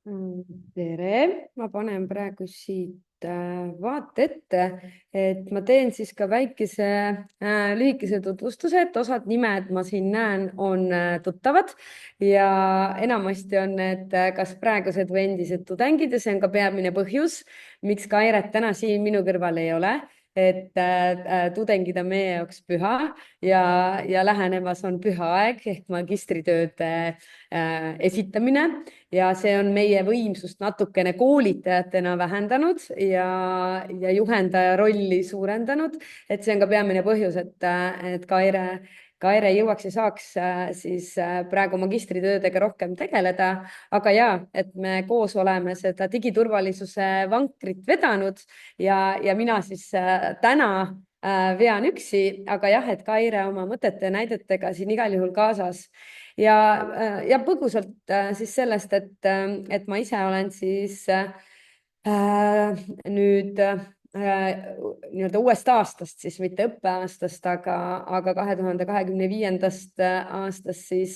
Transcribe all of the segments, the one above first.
Tere, ma panen praegu siit vaate ette, et ma teen siis ka väikese lühikese tutvustuse, et osad nimed ma siin näen, on tuttavad ja enamasti on need kas praegused või endised tudengid ja see on ka peamine põhjus, miks Kairet täna siin minu kõrval ei ole. Et tudengid on meie jaoks püha ja lähenemas on püha aeg ehk magistritööde esitamine ja see on meie võimsust natukene koolitajatena vähendanud ja juhendaja rolli suurendanud. Et see on ka peamine põhjus, et Kaire jõuaks ja saaks siis praegu magistritöödega rohkem tegeleda. Aga ja, et me koos oleme seda digiturvalisuse vankrit vedanud ja mina siis täna vean üksi, aga jah, et Kaire oma mõtete ja näidetega siin igal juhul kaasas ja põgusalt siis sellest, et ma ise olen siis nüüd nii-öelda uuest aastast, siis mitte õppeaastast, aga 2025. aastast siis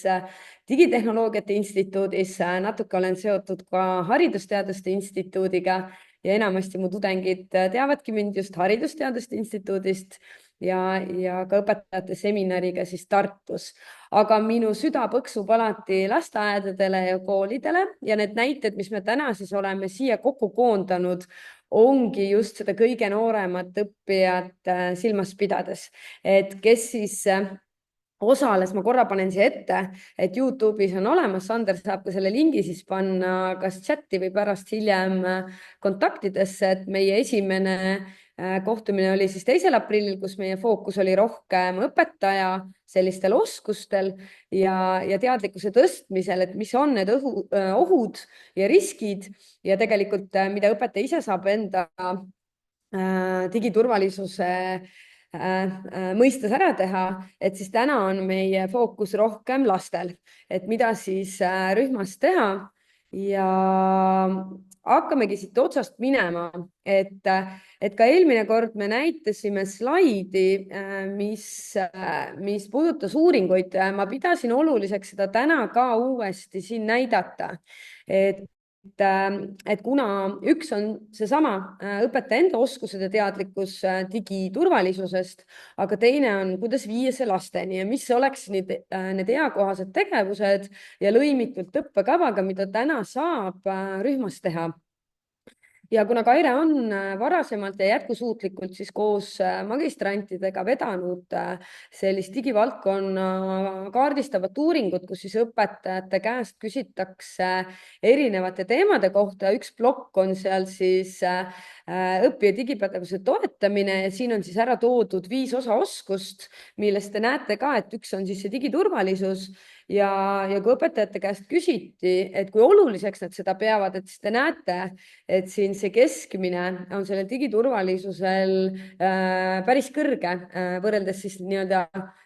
Digitehnoloogiate Instituudis natuke olen seotud ka Haridusteaduste Instituudiga ja enamasti mu tudengid teavadki mind just Haridusteaduste Instituudist ja ka õpetajate seminariga siis Tartus. Aga minu süda põksub alati lasteaedadele ja koolidele ja need näited, mis me täna siis oleme siia kokku koondanud, ongi just seda kõige nooremat õppijat silmas pidades, et kes siis osales, ma korra panen siia ette, et Youtube'is on olemas, Sander saab ka selle lingi siis panna kas chati või pärast hiljem kontaktidesse, et meie esimene kohtumine oli siis 2. aprillil, kus meie fookus oli rohkem õpetaja sellistel oskustel ja teadlikkuse tõstmisel, et mis on need ohud ja riskid ja tegelikult, mida õpetaja ise saab enda digiturvalisuse mõistes ära teha, et siis täna on meie fookus rohkem lastel, et mida siis rühmas teha ja hakkamegi siit otsast minema, et ka eelmine kord me näitasime slaidi, mis puudutas uuringuid. Ma pidasin oluliseks seda täna ka uuesti siin näidata, et kuna üks on seesama õpetaja enda oskused ja teadlikkus digiturvalisusest, aga teine on, kuidas viia see lasteni ja mis oleks need eakohased tegevused ja lõimitult õppekavaga, mida täna saab rühmas teha. Ja kuna Kaire on varasemalt ja jätkusuutlikult siis koos magistrantidega vedanud sellist digivaldkonna kaardistavat uuringut, kus siis õpetajate käest küsitakse erinevate teemade kohta. Üks plokk on seal siis õppija digipädevuse toetamine ja siin on siis ära toodud 5 osaoskust, millest te näete ka, et üks on siis see digiturvalisus ja kui õpetajate käest küsiti, et kui oluliseks nad seda peavad, et siis te näete, et siin see keskmine on sellel digiturvalisusel päris kõrge võrreldes siis nii-öelda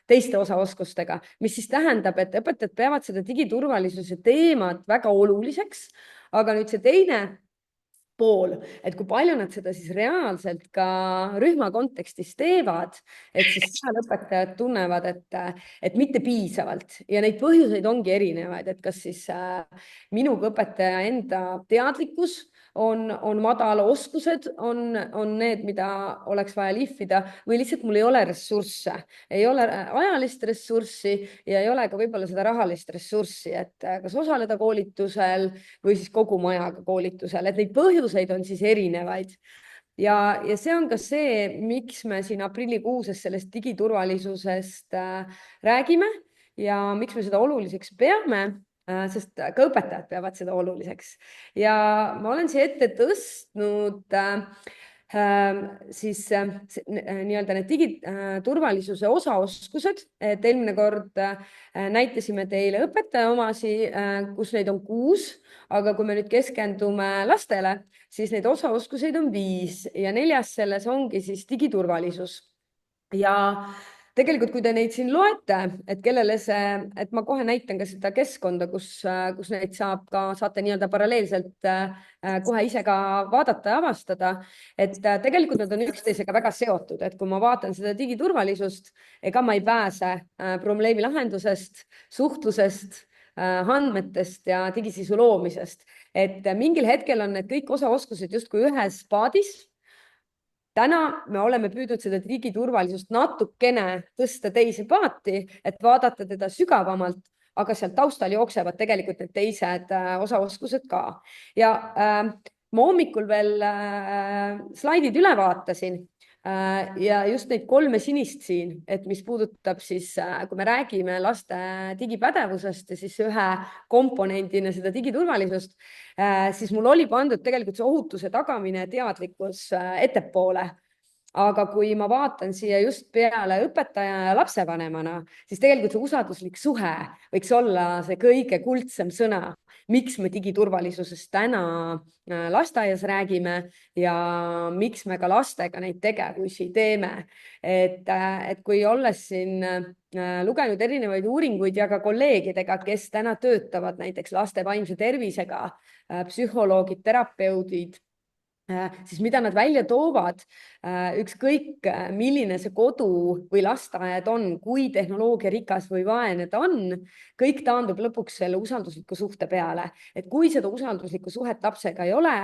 teiste osaoskustega, mis siis tähendab, et õpetajad peavad seda digiturvalisuse teemat väga oluliseks, aga nüüd see teine pool, et kui palju nad seda siis reaalselt ka rühma kontekstis teevad, et siis seal õpetajad tunnevad, et mitte piisavalt ja neid põhjuseid ongi erinevaid, et kas siis minu kui õpetaja enda teadlikkus on madal, oskused on need, mida oleks vaja lihvida või lihtsalt mul ei ole ressursse, ei ole ajalist ressurssi ja ei ole ka võib-olla seda rahalist ressurssi, et kas osaleda koolitusel või siis kogu majaga koolitusel, et neid põhjuseid on siis erinevaid. Ja see on ka see, miks me siin aprillikuuses sellest digiturvalisusest räägime ja miks me seda oluliseks peame, sest ka õpetajad peavad seda oluliseks. Ja ma olen siia ette tõstnud siis nii-öelda need digiturvalisuse osaoskused, et eelmine kord näitasime teile õpetaja omasi, kus neid on 6, aga kui me nüüd keskendume lastele, siis neid osaoskuseid on 5 ja 4. selles ongi siis digiturvalisus. Ja tegelikult, kui te neid siin loete, et kellele see, et ma kohe näitan ka seda keskkonda, kus neid saate nii-öelda paralleelselt kohe ise ka vaadata ja avastada, et tegelikult nad on üksteisega väga seotud, et kui ma vaatan seda digiturvalisust, ega ma ei pääse probleemi lahendusest, suhtlusest, andmetest ja digisisu loomisest. Et mingil hetkel on need kõik osaoskused justkui ühes paadis. Täna me oleme püüdnud seda digiturvalisust natukene tõsta teise paati, et vaadata teda sügavamalt, aga sealt taustal jooksevad tegelikult need teised osaoskused ka. Ja ma hommikul veel slaidid üle vaatasin ja just neid 3 sinist siin, et mis puudutab siis, kui me räägime laste digipädevusest ja siis ühe komponendina seda digiturvalisust, siis mul oli pandud tegelikult see ohutuse tagamine, teadlikkus ettepoole. Aga kui ma vaatan siia just peale õpetaja ja lapsevanemana, siis tegelikult see usalduslik suhe võiks olla see kõige kuldsem sõna, miks me digiturvalisusest täna lasteaias räägime ja miks me ka lastega neid tegevusi teeme. Et kui olles siin lugenud erinevaid uuringuid ja ka kolleegidega, kes täna töötavad näiteks laste vaimse tervisega, psühholoogid, terapeudid, siis mida nad välja toovad, ükskõik milline see kodu või lasteaed on, kui tehnoloogiarikas või vaene ta on, kõik taandub lõpuks selle usaldusliku suhte peale. Et kui seda usalduslikku suhet lapsega ei ole,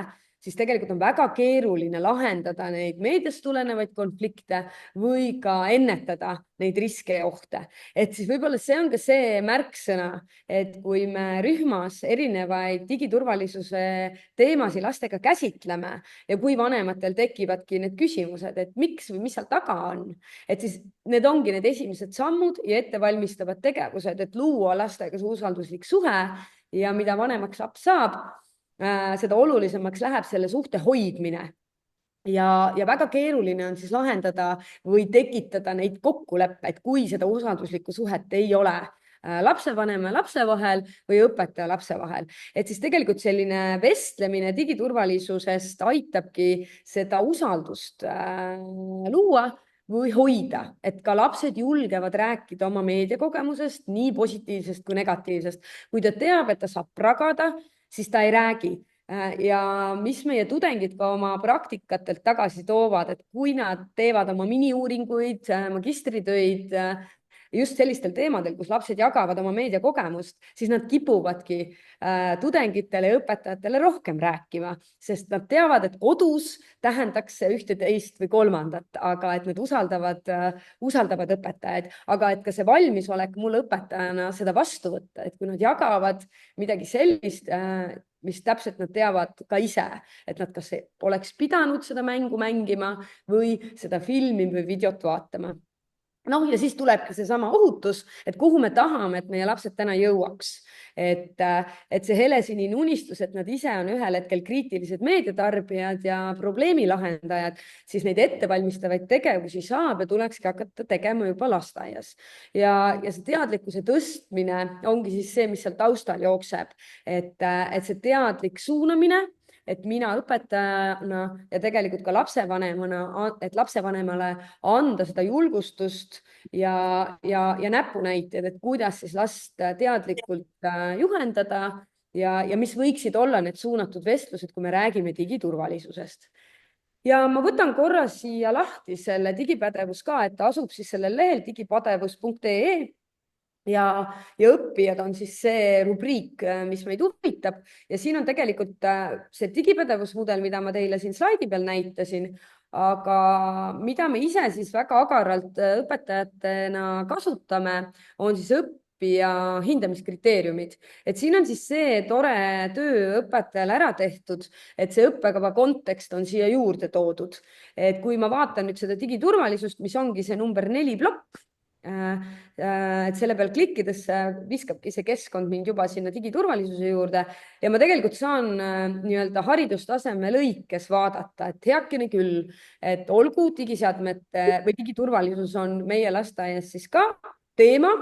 siis tegelikult on väga keeruline lahendada neid meediast tulenevaid konflikte või ka ennetada neid riske ja ohte. Et siis võib-olla see on ka see märksõna, et kui me rühmas erinevaid digiturvalisuse teemasid lastega käsitleme ja kui vanematel tekivadki need küsimused, et miks või mis seal taga on, et siis need ongi need esimesed sammud ja ettevalmistavad tegevused, et luua lastega see usalduslik suhe ja mida vanemaks laps saab, seda olulisemaks läheb selle suhte hoidmine. Ja väga keeruline on siis lahendada või tekitada neid kokkuleppeid, kui seda usalduslikku suhet ei ole lapsevanema ja lapse vahel või õpetaja lapse vahel. Et siis tegelikult selline vestlemine digiturvalisusest aitabki seda usaldust luua või hoida, et ka lapsed julgevad rääkida oma meediakogemusest, nii positiivsest kui negatiivsest. Kui ta teab, et ta saab pragada, siis ta ei räägi. Ja mis meie tudengid ka oma praktikatelt tagasi toovad, et kui nad teevad oma miniuuringuid, magistritöid just sellistel teemadel, kus lapsed jagavad oma meediakogemust, siis nad kipuvadki tudengitele ja õpetajatele rohkem rääkima, sest nad teavad, et kodus tähendaks see ühte, teist või kolmandat, aga et nad usaldavad õpetajaid, aga et ka see valmisolek mulle õpetajana seda vastu võtta, et kui nad jagavad midagi sellist, mis täpselt nad teavad ka ise, et nad kas oleks pidanud seda mängu mängima või seda filmi või videot vaatama. Noh, ja siis tulebki seesama ohutus, et kuhu me tahame, et meie lapsed täna jõuaks. Et see helesinine unistus, et nad ise on ühel hetkel kriitilised meediatarbijad ja probleemi lahendajad, siis neid ettevalmistavaid tegevusi saab ja tulekski hakata tegema juba lasteaias. Ja see teadlikkuse tõstmine ongi siis see, mis seal taustal jookseb, et see teadlik suunamine, et mina õpetajana ja tegelikult ka lapsevanemana, et lapsevanemale anda seda julgustust ja näpunäited, et kuidas siis last teadlikult juhendada ja mis võiksid olla need suunatud vestlused, kui me räägime digiturvalisusest. Ja ma võtan korra siia lahti selle digipädevus ka, et ta asub siis sellel lehel digipädevus.ee ja õppijad on siis see rubriik, mis meid huvitab ja siin on tegelikult see digipädevusmudel, mida ma teile siin slaidi peal näitasin, aga mida me ise siis väga agaralt õpetajatena kasutame, on siis õppija hindamiskriteeriumid. Et siin on siis see tore töö õpetajale ära tehtud, et see õppekava kontekst on siia juurde toodud. Et kui ma vaatan nüüd seda digiturvalisust, mis ongi see number 4 plokk, et selle peal klikkides viskabki see keskkond mind juba sinna digiturvalisuse juurde ja ma tegelikult saan nii-öelda haridustaseme lõikes vaadata, et heakene küll, et olgu digiseadmete või digiturvalisus on meie lasteaias siis ka teema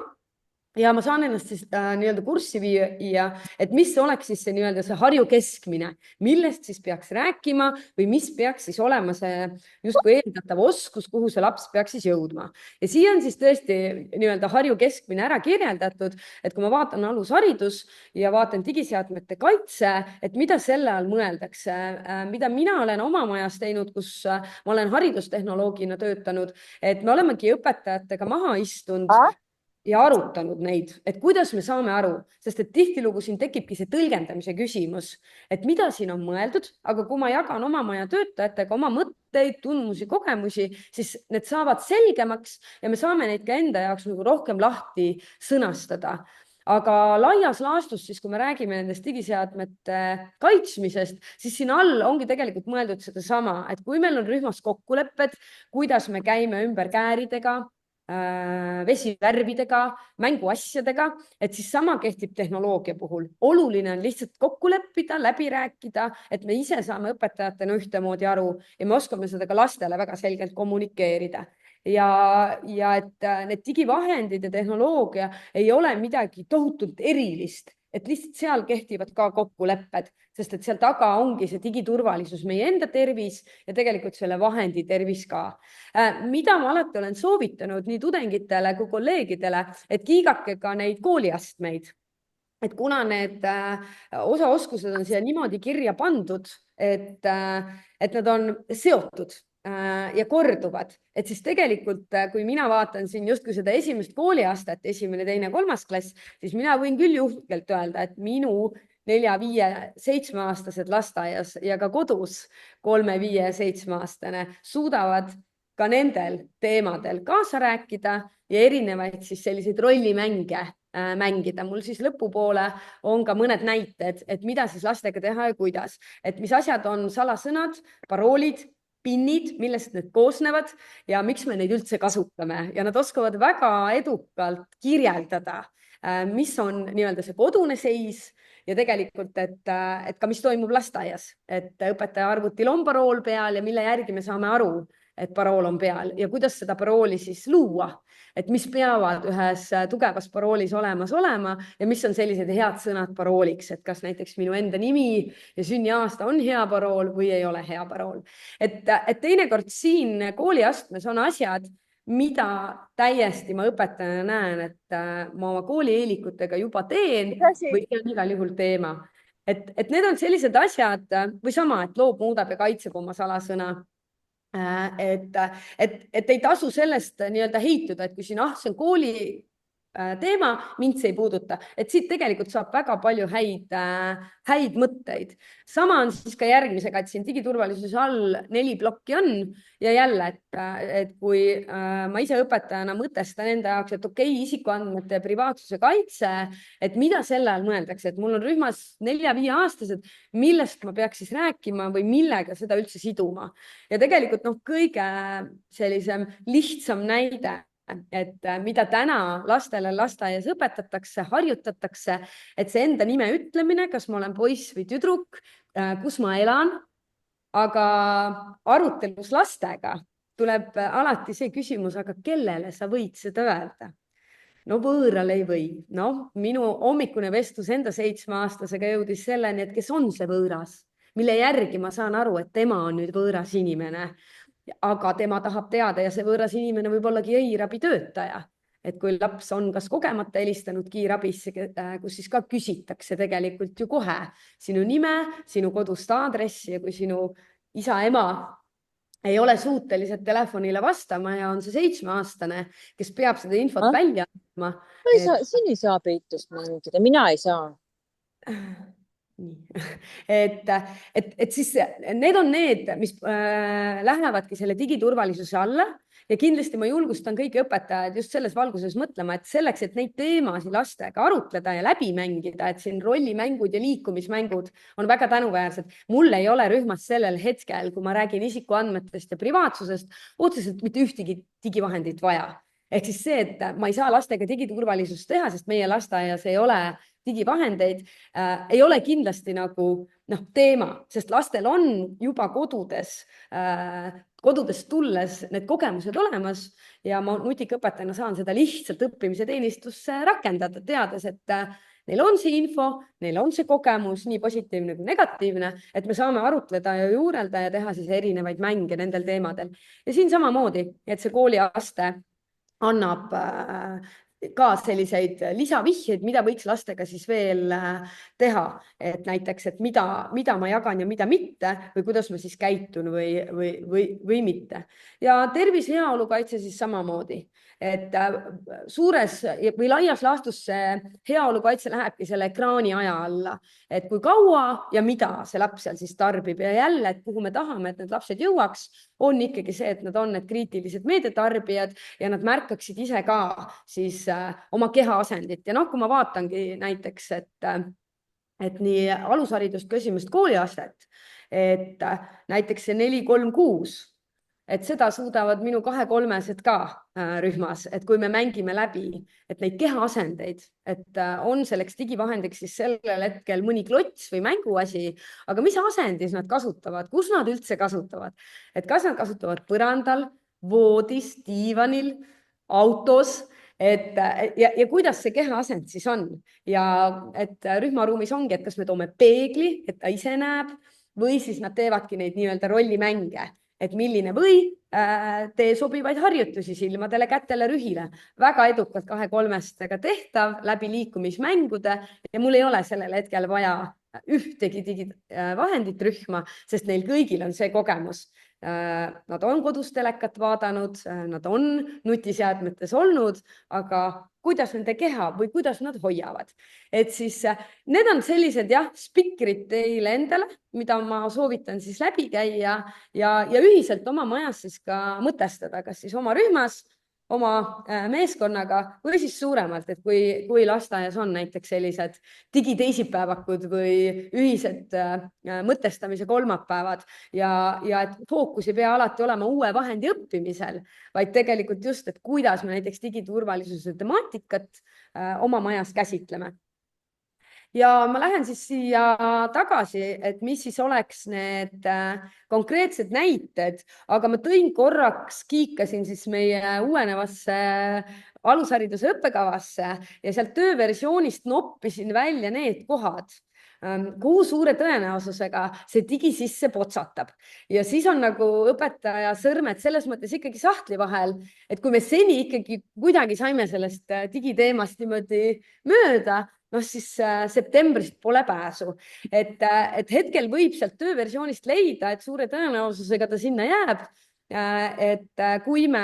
ja ma saan ennast siis nii-öelda kurssi viia, et mis oleks siis see nii-öelda see Harju keskmine, millest siis peaks rääkima või mis peaks siis olema see justkui eeldatav oskus, kuhu see laps peaks siis jõudma. Ja siia on siis tõesti nii-öelda Harju keskmine ära kirjeldatud, et kui ma vaatan alusharidus ja vaatan digiseadmete kaitse, et mida selle all mõeldakse, mida mina olen oma majas teinud, kus ma olen haridustehnoloogina töötanud, et me olemegi õpetajatega maha istunud ja arutanud neid, et kuidas me saame aru, sest et tihtilugu siin tekibki see tõlgendamise küsimus, et mida siin on mõeldud, aga kui ma jagan oma maja töötajatega oma mõtteid, tundmusi, kogemusi, siis need saavad selgemaks ja me saame neid ka enda jaoks nagu rohkem lahti sõnastada. Aga laias laastus siis, kui me räägime nendest digiseadmete kaitsmisest, siis siin all ongi tegelikult mõeldud sedasama, et kui meil on rühmas kokkulepped, kuidas me käime ümber kääridega, vesivärvidega, mänguasjadega, et siis sama kehtib tehnoloogia puhul. Oluline on lihtsalt kokku leppida, läbi rääkida, et me ise saame õpetajatena ühtemoodi aru ja me oskame seda ka lastele väga selgelt kommunikeerida. Ja et need digivahendid ja tehnoloogia ei ole midagi tohutult erilist, et lihtsalt seal kehtivad ka kokkulepped, sest et seal taga ongi see digiturvalisus, meie enda tervis ja tegelikult selle vahendi tervis ka. Mida ma alati olen soovitanud nii tudengitele kui kolleegidele, et kiigake ka neid kooliastmeid. Et kuna need osaoskused on siia niimoodi kirja pandud, et nad on seotud ja korduvad, et siis tegelikult, kui mina vaatan siin justkui seda esimest kooliastet, 1., 2., 3. klass, siis mina võin küll julgelt öelda, et minu 4, 5, 7-aastased lasteaias ja ka kodus 3, 5, 7-aastane suudavad ka nendel teemadel kaasa rääkida ja erinevaid siis selliseid rollimänge mängida. Mul siis lõpupoole on ka mõned näited, et mida siis lastega teha ja kuidas, et mis asjad on salasõnad, paroolid, pinnid, millest need koosnevad ja miks me neid üldse kasutame ja nad oskavad väga edukalt kirjeldada, mis on nii-öelda see kodune seis ja tegelikult, et ka mis toimub lasteaias, et õpetaja arvutil on parool peal ja mille järgi me saame aru, et parool on peal ja kuidas seda parooli siis luua, et mis peavad ühes tugevas paroolis olemas olema ja mis on sellised head sõnad parooliks, et kas näiteks minu enda nimi ja sünniaasta on hea parool või ei ole hea parool. Et teinekord siin kooliastmes on asjad, mida täiesti ma õpetajana näen, et ma oma koolieelikutega juba teen või see on igal juhul teema. Et need on sellised asjad või sama, et loob, muudab ja kaitseb oma salasõna. Et ei tasu sellest nii-öelda heituda, et kui siin, see on kooli teema, mind see ei puuduta, et siit tegelikult saab väga palju häid mõtteid. Sama on siis ka järgmisega, et siin digiturvalisuse all 4 plokki on ja jälle, et kui ma ise õpetajana mõtestan enda jaoks, et okei, isikuandmete privaatsuse kaitse, et mida selle all mõeldakse, et mul on rühmas 4-5-aastased, millest ma peaks siis rääkima või millega seda üldse siduma. Ja tegelikult kõige sellisem lihtsam näide, et mida täna lastele lasteaias õpetatakse, harjutatakse, et see enda nime ütlemine, kas ma olen poiss või tüdruk, kus ma elan, aga arutelus lastega tuleb alati see küsimus, aga kellele sa võid seda öelda? No võõrale ei või. Minu hommikune vestlus enda 7-aastasega jõudis selleni, et kes on see võõras, mille järgi ma saan aru, et tema on nüüd võõras inimene. Aga tema tahab teada ja see võõras inimene võib ollagi kiirabitöötaja. Et kui laps on kas kogemata helistanud kiirabisse, kus siis ka küsitakse tegelikult ju kohe sinu nime, sinu kodust aadressi ja kui sinu isa-ema ei ole suutelised telefonile vastama ja on see 7-aastane, kes peab seda infot välja andma. Siin ei saa peitust mängida, mina ei saa. Nii. Et siis need on need, mis lähevadki selle digiturvalisuse alla ja kindlasti ma julgustan kõiki õpetajad just selles valguses mõtlema, et selleks, et neid teemasid lastega arutleda ja läbi mängida, et siin rollimängud ja liikumismängud on väga tänuväärsed. Mul ei ole rühmas sellel hetkel, kui ma räägin isikuandmetest ja privaatsusest, otseselt mitte ühtegi digivahendit vaja. Ehk siis see, et ma ei saa lastega digiturvalisust teha, sest meie lasteaias ei ole digivahendeid, ei ole kindlasti nagu teema, sest lastel on juba kodudes tulles need kogemused olemas ja ma nutikõpetajana saan seda lihtsalt õppimise teenistusse rakendada, teades, et neil on see info, neil on see kogemus nii positiivne kui negatiivne, et me saame arutleda ja juurelda ja teha siis erinevaid mänge nendel teemadel. Ja siin samamoodi, et see kooliaste annab ka selliseid lisavihjeid, mida võiks lastega siis veel teha, et näiteks, et mida ma jagan ja mida mitte või kuidas ma siis käitun või mitte. Ja tervise heaolu kaitse siis samamoodi, et suures või laias laastus see heaolu kaitse lähebki selle ekraani aja alla, et kui kaua ja mida see laps seal siis tarbib ja jälle, et kuhu me tahame, et need lapsed jõuaks, on ikkagi see, et nad on need kriitilised meediatarbijad ja nad märkaksid ise ka siis oma keha asendit. Ja noh, kui ma vaatangi näiteks, et nii alusharidust kui esimest kooliastet, et näiteks see 4-3-6, et seda suudavad minu 2-3-sed ka rühmas, et kui me mängime läbi, et neid kehaasendeid, et on selleks digivahendiks siis sellel hetkel mõni klots või mänguasi, aga mis asendis nad kasutavad, kus nad üldse kasutavad, et kas nad kasutavad põrandal, voodis, diivanil, autos, ja kuidas see kehaasend siis on ja et rühmaruumis ongi, et kas me toome peegli, et ta ise näeb või siis nad teevadki neid nii-öelda rollimänge, et milline või tee sobivaid harjutusi silmadele, kätele, rühile. Väga edukalt 2-3-stega tehtav läbi liikumismängude ja mul ei ole sellel hetkel vaja ühtegi digivahendit rühma, sest neil kõigil on see kogemus. Nad on kodus telekat vaadanud, nad on nutiseadmetes olnud, aga kuidas nende keha või kuidas nad hoiavad. Et siis need on sellised spikrid teile endale, mida ma soovitan siis läbi käia ja ühiselt oma majas siis ka mõtestada, kas siis oma rühmas, oma meeskonnaga või siis suuremalt, et kui lasteaias on näiteks sellised digiteisipäevakud või ühised mõtestamise kolmapäevad ja et fookus ei pea alati olema uue vahendi õppimisel, vaid tegelikult just, et kuidas me näiteks digiturvalisuse temaatikat oma majas käsitleme. Ja ma lähen siis siia tagasi, et mis siis oleks need konkreetsed näited, aga ma tõin korraks, kiikasin siis meie uuenevasse alushariduse õppekavasse ja sealt tööversioonist noppisin välja need kohad, kuhu suure tõenäosusega see digi sisse potsatab. Ja siis on nagu õpetaja sõrmed selles mõttes ikkagi sahtli vahel, et kui me seni ikkagi kuidagi saime sellest digiteemast niimoodi mööda, siis septembrist pole pääsu. Et hetkel võib sealt tööversioonist leida, et suure tõenäosusega ta sinna jääb. Et kui me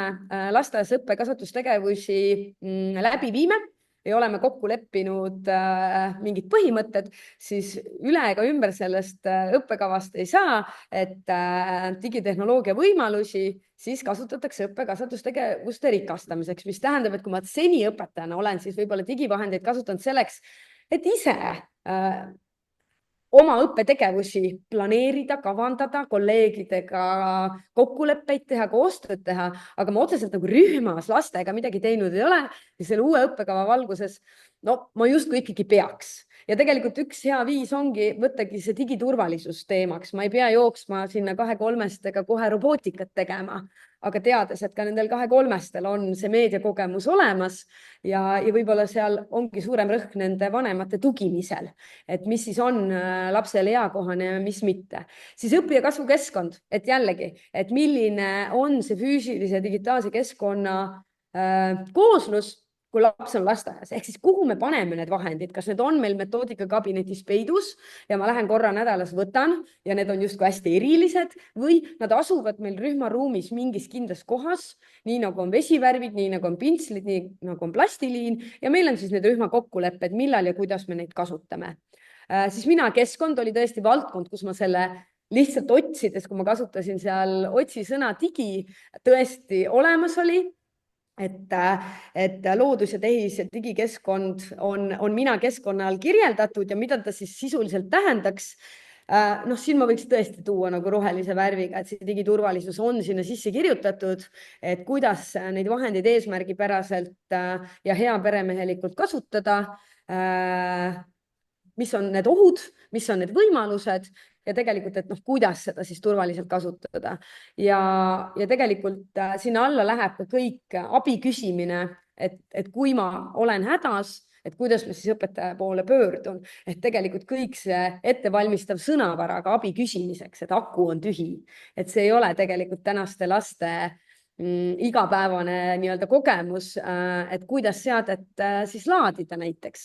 lasteaias õppe-kasvatustegevusi läbi viime ja oleme kokku leppinud mingid põhimõtted, siis üle ega ümber sellest õppekavast ei saa, et digitehnoloogia võimalusi siis kasutatakse õppe-kasvatustegevuste rikastamiseks, mis tähendab, et kui ma seni õpetajana olen siis võib-olla digivahendeid kasutanud selleks, et ise oma õppetegevusi planeerida, kavandada, kolleegidega kokkuleppeid teha, koostööd teha, aga ma otseselt nagu rühmas lastega midagi teinud ei ole ja selle uue õppekava valguses, ma justkui ikkagi peaks. Ja tegelikult üks hea viis ongi võttagi see digiturvalisus teemaks. Ma ei pea jooksma sinna 2-3-stega kohe robootikat tegema, aga teades, et ka nendel 2-3-stel on see meediakogemus olemas ja võib-olla seal ongi suurem rõhk nende vanemate tugimisel, et mis siis on lapsele eakohane ja mis mitte. Siis õpi- ja kasvukeskkond, et jällegi, et milline on see füüsilise ja digitaalse keskkonna kooslus, kui laps on lasteaias, ehk siis kuhu me paneme need vahendid, kas need on meil metoodikakabinetis peidus ja ma lähen korra nädalas võtan ja need on justkui hästi erilised või nad asuvad meil rühmaruumis mingis kindlas kohas, nii nagu on vesivärvid, nii nagu on pintslid, nii nagu on plastiliin ja meil on siis need rühmakokkulepped, millal ja kuidas me neid kasutame. Siis keskkond oli tõesti valdkond, kus ma selle lihtsalt otsides, kui ma kasutasin seal otsisõna digi, tõesti olemas oli. Et loodus- ja tehis- ja digikeskkond on mina keskkonna all kirjeldatud ja mida ta siis sisuliselt tähendaks. Siin ma võiks tõesti tuua nagu rohelise värviga, et see digiturvalisus on sinna sisse kirjutatud, et kuidas neid vahendeid eesmärgipäraselt ja heaperemehelikult kasutada, mis on need ohud, mis on need võimalused ja tegelikult, et kuidas seda siis turvaliselt kasutada. Ja tegelikult sinna alla läheb ka kõik abi küsimine, et kui ma olen hädas, et kuidas ma siis õpetaja poole pöördun, et tegelikult kõik see ettevalmistav sõnavaraga abi küsimiseks, et aku on tühi, et see ei ole tegelikult tänaste laste igapäevane nii-öelda kogemus, et kuidas seadet siis laadida näiteks.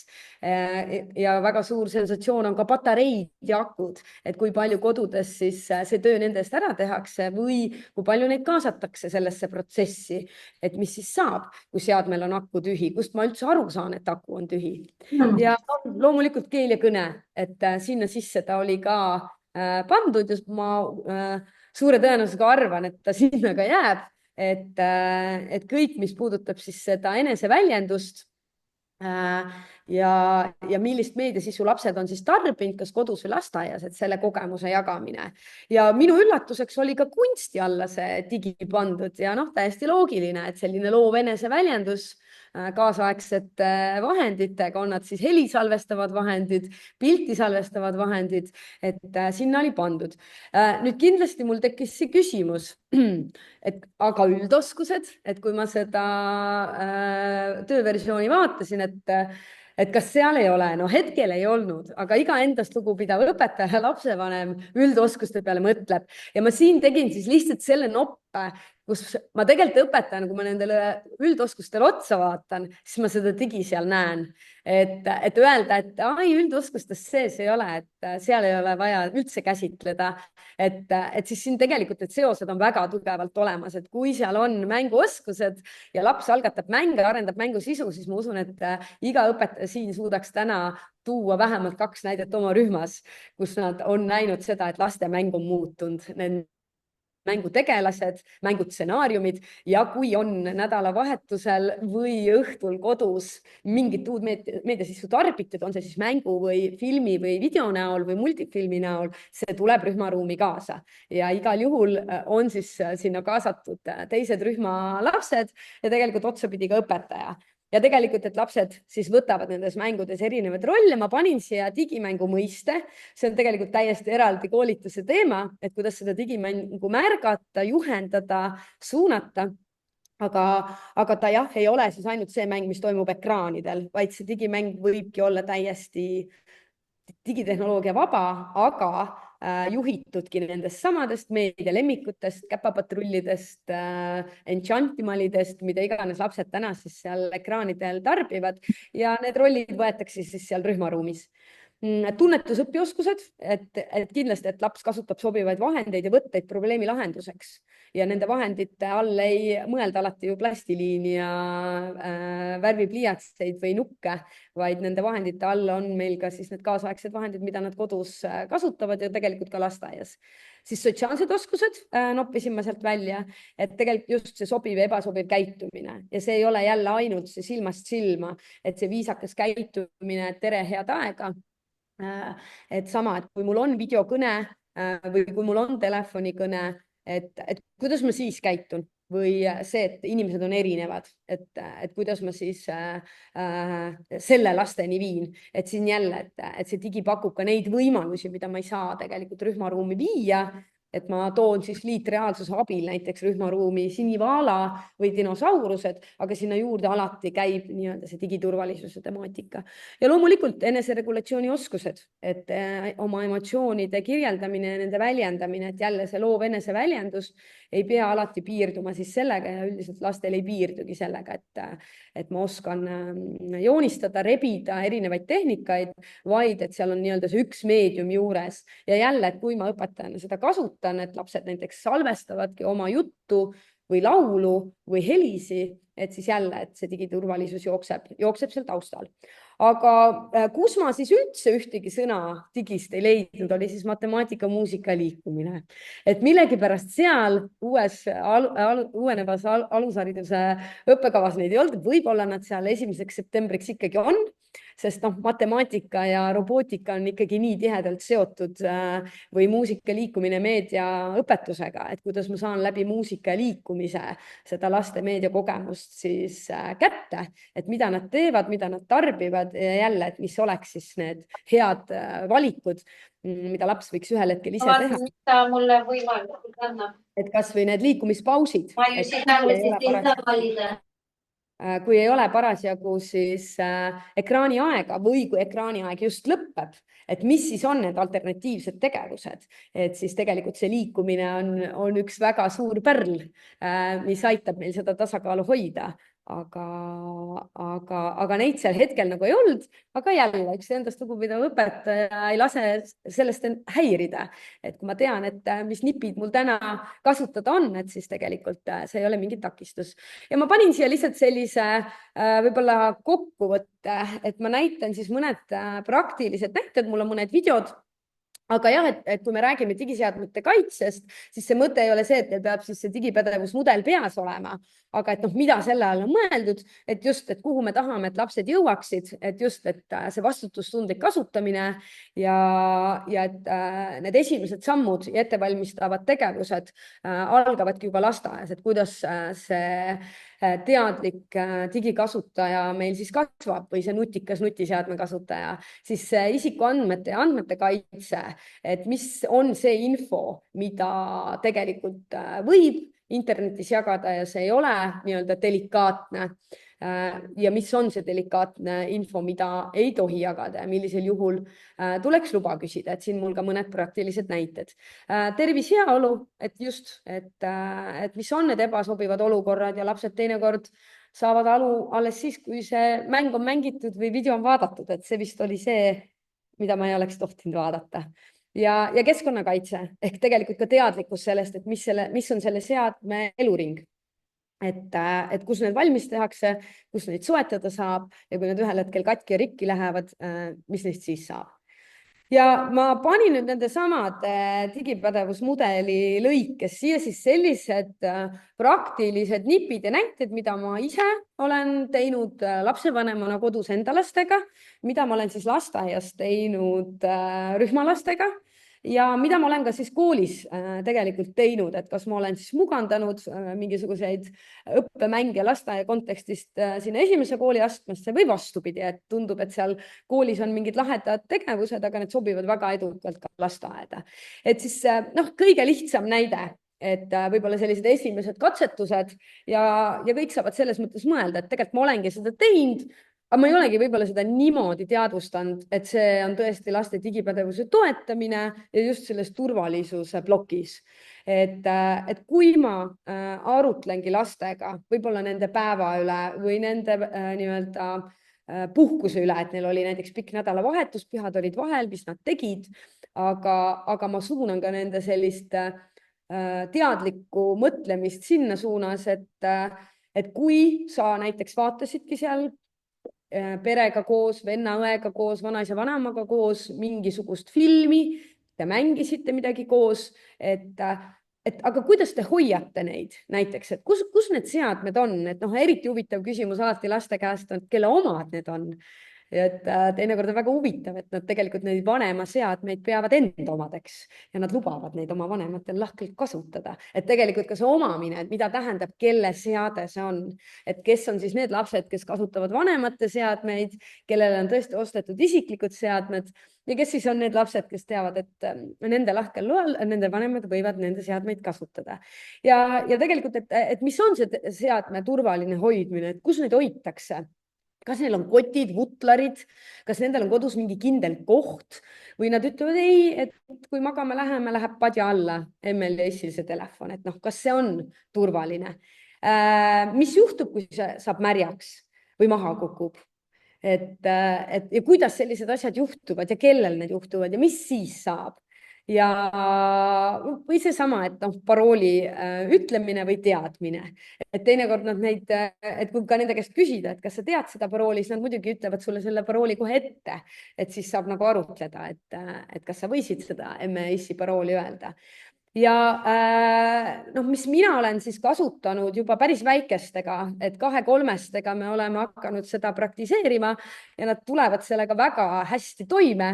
Ja väga suur sensatsioon on ka patareid ja akud, et kui palju kodudes siis see töö nende eest ära tehakse või kui palju neid kaasatakse sellesse protsessi, et mis siis saab, kui seadmel on aku tühi, kust ma üldse aru saan, et aku on tühi. Ja loomulikult keel ja kõne, et sinna sisse ta oli ka pandud ja ma suure tõenäosusega arvan, et ta sinna ka jääb, et kõik, mis puudutab siis seda eneseväljendust ja millist meediasisu lapsed on siis tarbinud, kas kodus või lasteaias, et selle kogemuse jagamine. Ja minu üllatuseks oli ka kunsti alla see digi pandud ja noh, täiesti loogiline, et selline loov eneseväljendus kaasaegsete vahenditega, on nad siis heli salvestavad vahendid, pilti salvestavad vahendid, et sinna oli pandud. Nüüd kindlasti mul tekkis see küsimus, et aga üldoskused, et kui ma seda tööversiooni vaatasin, et kas seal ei ole, no hetkel ei olnud, aga iga endast lugupidav õpetaja, lapsevanem üldoskuste peale mõtleb ja ma siin tegin siis lihtsalt selle noppe, kus ma tegelikult õpetan, kui ma nendele üldoskustele otsa vaatan, siis ma seda digi seal näen, et öelda, et ai, üldoskustes sees ei ole, et seal ei ole vaja üldse käsitleda, et siis siin tegelikult need seosed on väga tugevalt olemas, et kui seal on mänguoskused ja laps algatab mänge, arendab mängusisu, siis ma usun, et iga õpetaja siin suudaks täna tuua vähemalt 2 näidet oma rühmas, kus nad on näinud seda, et laste mäng on muutunud, mängutegelased, mängutsenaariumid ja kui on nädalavahetusel või õhtul kodus mingit uut meediasisu tarbitud, on see siis mängu või filmi või video näol või multifilmi näol, see tuleb rühmaruumi kaasa ja igal juhul on siis sinna kaasatud teised rühma lapsed ja tegelikult otsapidi ka õpetaja. Ja tegelikult, et lapsed siis võtavad nendes mängudes erinevaid rolle, ma panin siia digimängu mõiste, see on tegelikult täiesti eraldi koolituse teema, et kuidas seda digimängu märgata, juhendada, suunata. Aga ta jah, ei ole siis ainult see mäng, mis toimub ekraanidel, vaid see digimäng võibki olla täiesti digitehnoloogia vaba, aga juhitudki nendest samadest meedia lemmikutest, käpapatrullidest, enchantimalidest, mida iganes lapsed täna siis seal ekraanidel tarbivad ja need rollid võetakse siis seal rühmaruumis. Tunnetusõpioskused, et kindlasti, et laps kasutab sobivaid vahendeid ja võtteid probleemi lahenduseks ja nende vahendite all ei mõelda alati ju plastiliini ja värvipliiatseid või nukke, vaid nende vahendite all on meil ka siis need kaasaegsed vahendid, mida nad kodus kasutavad ja tegelikult ka lasteaias. Siis sotsiaalsed oskused noppisin ma sealt välja, et tegelikult just see sobiv ja ebasobiv käitumine ja see ei ole jälle ainult see silmast silma, et see viisakas käitumine, tere, head aega. Et sama, et kui mul on videokõne või kui mul on telefonikõne, et kuidas ma siis käitun või see, et inimesed on erinevad, et kuidas ma siis selle lasteni viin, et siin jälle, et see digi pakub ka neid võimalusi, mida ma ei saa tegelikult rühmaruumi viia, et ma toon siis liitreaalsuse abil näiteks rühmaruumi sinivaala või dinosaurused, aga sinna juurde alati käib nii-öelda see digiturvalisuse temaatika. Ja loomulikult eneseregulatsiooni oskused, et oma emotsioonide kirjeldamine ja nende väljendamine, et jälle see loov eneseväljendus ei pea alati piirduma siis sellega ja üldiselt lastel ei piirdugi sellega, et ma oskan joonistada, rebida erinevaid tehnikaid, vaid et seal on nii-öelda see üks meedium juures ja jälle, et kui ma õpetajana seda kasutan, et lapsed näiteks salvestavadki oma juttu või laulu või helisi, et siis jälle, et see digiturvalisus jookseb seal taustal. Aga kus ma siis üldse ühtegi sõna digist ei leidnud, oli siis matemaatika, muusika, liikumine. Et millegipärast seal uuenevas alushariduse õppekavas neid ei olnud, võib-olla nad seal 1. septembriks ikkagi on, sest matemaatika ja robootika on ikkagi nii tihedalt seotud või muusika, liikumine, meedia õpetusega, et kuidas ma saan läbi muusika ja liikumise seda laste meediakogemust siis kätte, et mida nad teevad, mida nad tarbivad ja jälle, et mis oleks siis need head valikud, mida laps võiks ühel hetkel ise teha. Mida mulle võimalikult annab. Et kas või need liikumispausid. Ma ju siin ei saa valida. kui ei ole parasjagu siis ekraaniaega või kui ekraaniaeg just lõpeb, et mis siis on need alternatiivsed tegevused, et siis tegelikult see liikumine on üks väga suur pärl, mis aitab meil seda tasakaalu hoida. Aga neid seal hetkel nagu ei olnud, aga jälle üks endast lugupidav õpetaja ei lase sellest häirida, et kui ma tean, et mis nipid mul täna kasutada on, et siis tegelikult see ei ole mingi takistus. Ja ma panin siia lihtsalt sellise võib-olla kokkuvõtte, et ma näitan siis mõned praktilised näited, mul on mõned videod. Aga jah, et kui me räägime digiseadmete kaitsest, siis see mõte ei ole see, et teil peab siis see digipädevusmudel peas olema, aga et noh, mida selle all on mõeldud, et just, et kuhu me tahame, et lapsed jõuaksid, et just, et see vastutustundlik kasutamine ja et need esimesed sammud ja ettevalmistavad tegevused algavadki juba lasteaias, et kuidas see teadlik digikasutaja meil siis kasvab või see nutikas nutiseadme kasutaja, siis isikuandmete ja andmete kaitse, et mis on see info, mida tegelikult võib internetis jagada ja see ei ole nii-öelda delikaatne. Ja mis on see delikaatne info, mida ei tohi jagada ja millisel juhul tuleks luba küsida, et siin mul ka mõned praktilised näited. Tervis, heaolu, et just, et mis on need ebasobivad olukorrad ja lapsed teinekord saavad aru alles siis, kui see mäng on mängitud või video on vaadatud, et see vist oli see, mida ma ei oleks tohtinud vaadata. Ja keskkonnakaitse ehk tegelikult ka teadlikkus sellest, et mis on selle seadme eluring. Et kus need valmis tehakse, kus neid soetada saab ja kui need ühel hetkel katki ja rikki lähevad, mis neist siis saab. Ja ma panin nüüd nende samade digipädevusmudeli lõikes siia siis sellised praktilised nipid ja näited, mida ma ise olen teinud lapsevanemana kodus enda lastega, mida ma olen siis lasteaias teinud rühmalastega ja mida ma olen ka siis koolis tegelikult teinud, et kas ma olen siis mugandanud mingisuguseid õppemänge lasteaia kontekstist sinna esimesse kooliastmesse või vastupidi, et tundub, et seal koolis on mingid lahedad tegevused, aga need sobivad väga edukalt ka lasteaeda. Et siis noh, kõige lihtsam näide, et võib-olla sellised esimesed katsetused ja kõik saavad selles mõttes mõelda, et tegelikult ma olengi seda teinud, aga ma ei olegi võib-olla seda niimoodi teadvustanud, et see on tõesti laste digipädevuse toetamine ja just selles turvalisuse plokis. Et kui ma arutlengi lastega võib-olla nende päeva üle või nende nii-öelda puhkuse üle, et neil oli näiteks pikk nädalavahetus, pühad olid vahel, mis nad tegid, aga ma suunan ka nende sellist teadlikku mõtlemist sinna suunas, et kui sa näiteks vaatasidki seal perega koos, venna-õega koos, vanaisa, vanemaga koos mingisugust filmi, te mängisite midagi koos, et aga kuidas te hoiate neid näiteks, et kus need seadmed on, et noh, eriti huvitav küsimus alati laste käest on, kelle omad need on. Et teinekord on väga huvitav, et nad tegelikult neid vanema seadmeid peavad enda omadeks ja nad lubavad neid oma vanematel lahkelt kasutada. Et tegelikult ka see omamine, et mida tähendab, kelle seade see on, et kes on siis need lapsed, kes kasutavad vanemate seadmeid, kellele on tõesti ostetud isiklikud seadmed ja kes siis on need lapsed, kes teavad, et nende lahkel loal nende vanemad võivad nende seadmeid kasutada. Ja tegelikult, et mis on see seadme turvaline hoidmine, et kus neid hoitakse? Kas neil on kotid, vutlarid, kas nendel on kodus mingi kindel koht või nad ütlevad ei, et kui magama läheme, läheb padja alla MLS-il see telefon, et noh, kas see on turvaline? Mis juhtub, kui see saab märjaks või maha kukub? Ja kuidas sellised asjad juhtuvad ja kellel need juhtuvad ja mis siis saab? Ja või seesama, et noh, parooli ütlemine või teadmine, et teinekord nad neid, et kui ka nende käest küsida, et kas sa tead seda parooli, siis nad muidugi ütlevad sulle selle parooli kohe ette, et siis saab nagu arutleda, et kas sa võisid seda MES-i parooli öelda. Ja noh, mis mina olen siis kasutanud juba päris väikestega, et 2-3-stega me oleme hakanud seda praktiseerima ja nad tulevad sellega väga hästi toime.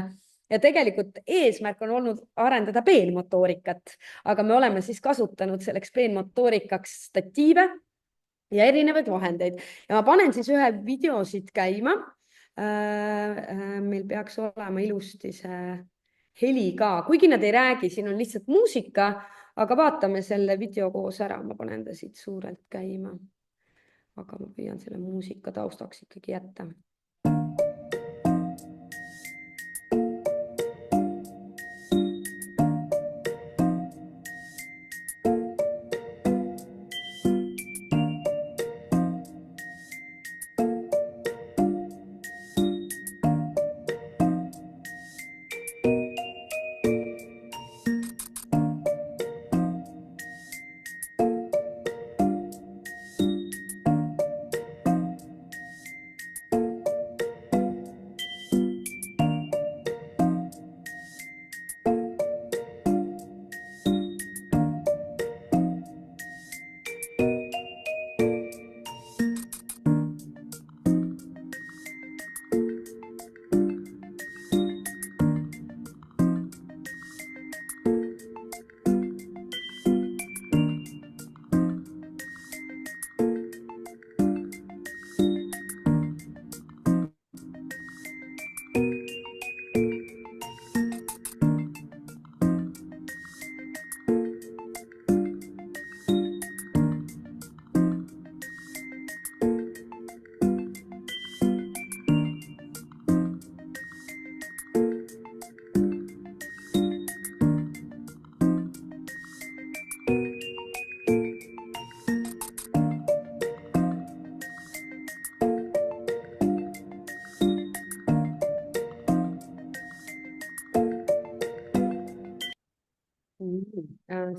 Ja tegelikult eesmärk on olnud arendada peenmotoorikat, aga me oleme siis kasutanud selleks peenmotoorikaks statiive ja erinevaid vahendeid. Ja ma panen siis ühe video siit käima. Meil peaks olema ilusti see heli ka, kuigi nad ei räägi, siin on lihtsalt muusika, aga vaatame selle video koos ära. Ma panen ta siit suurelt käima. aga ma püüan selle muusika taustaks ikkagi jätta.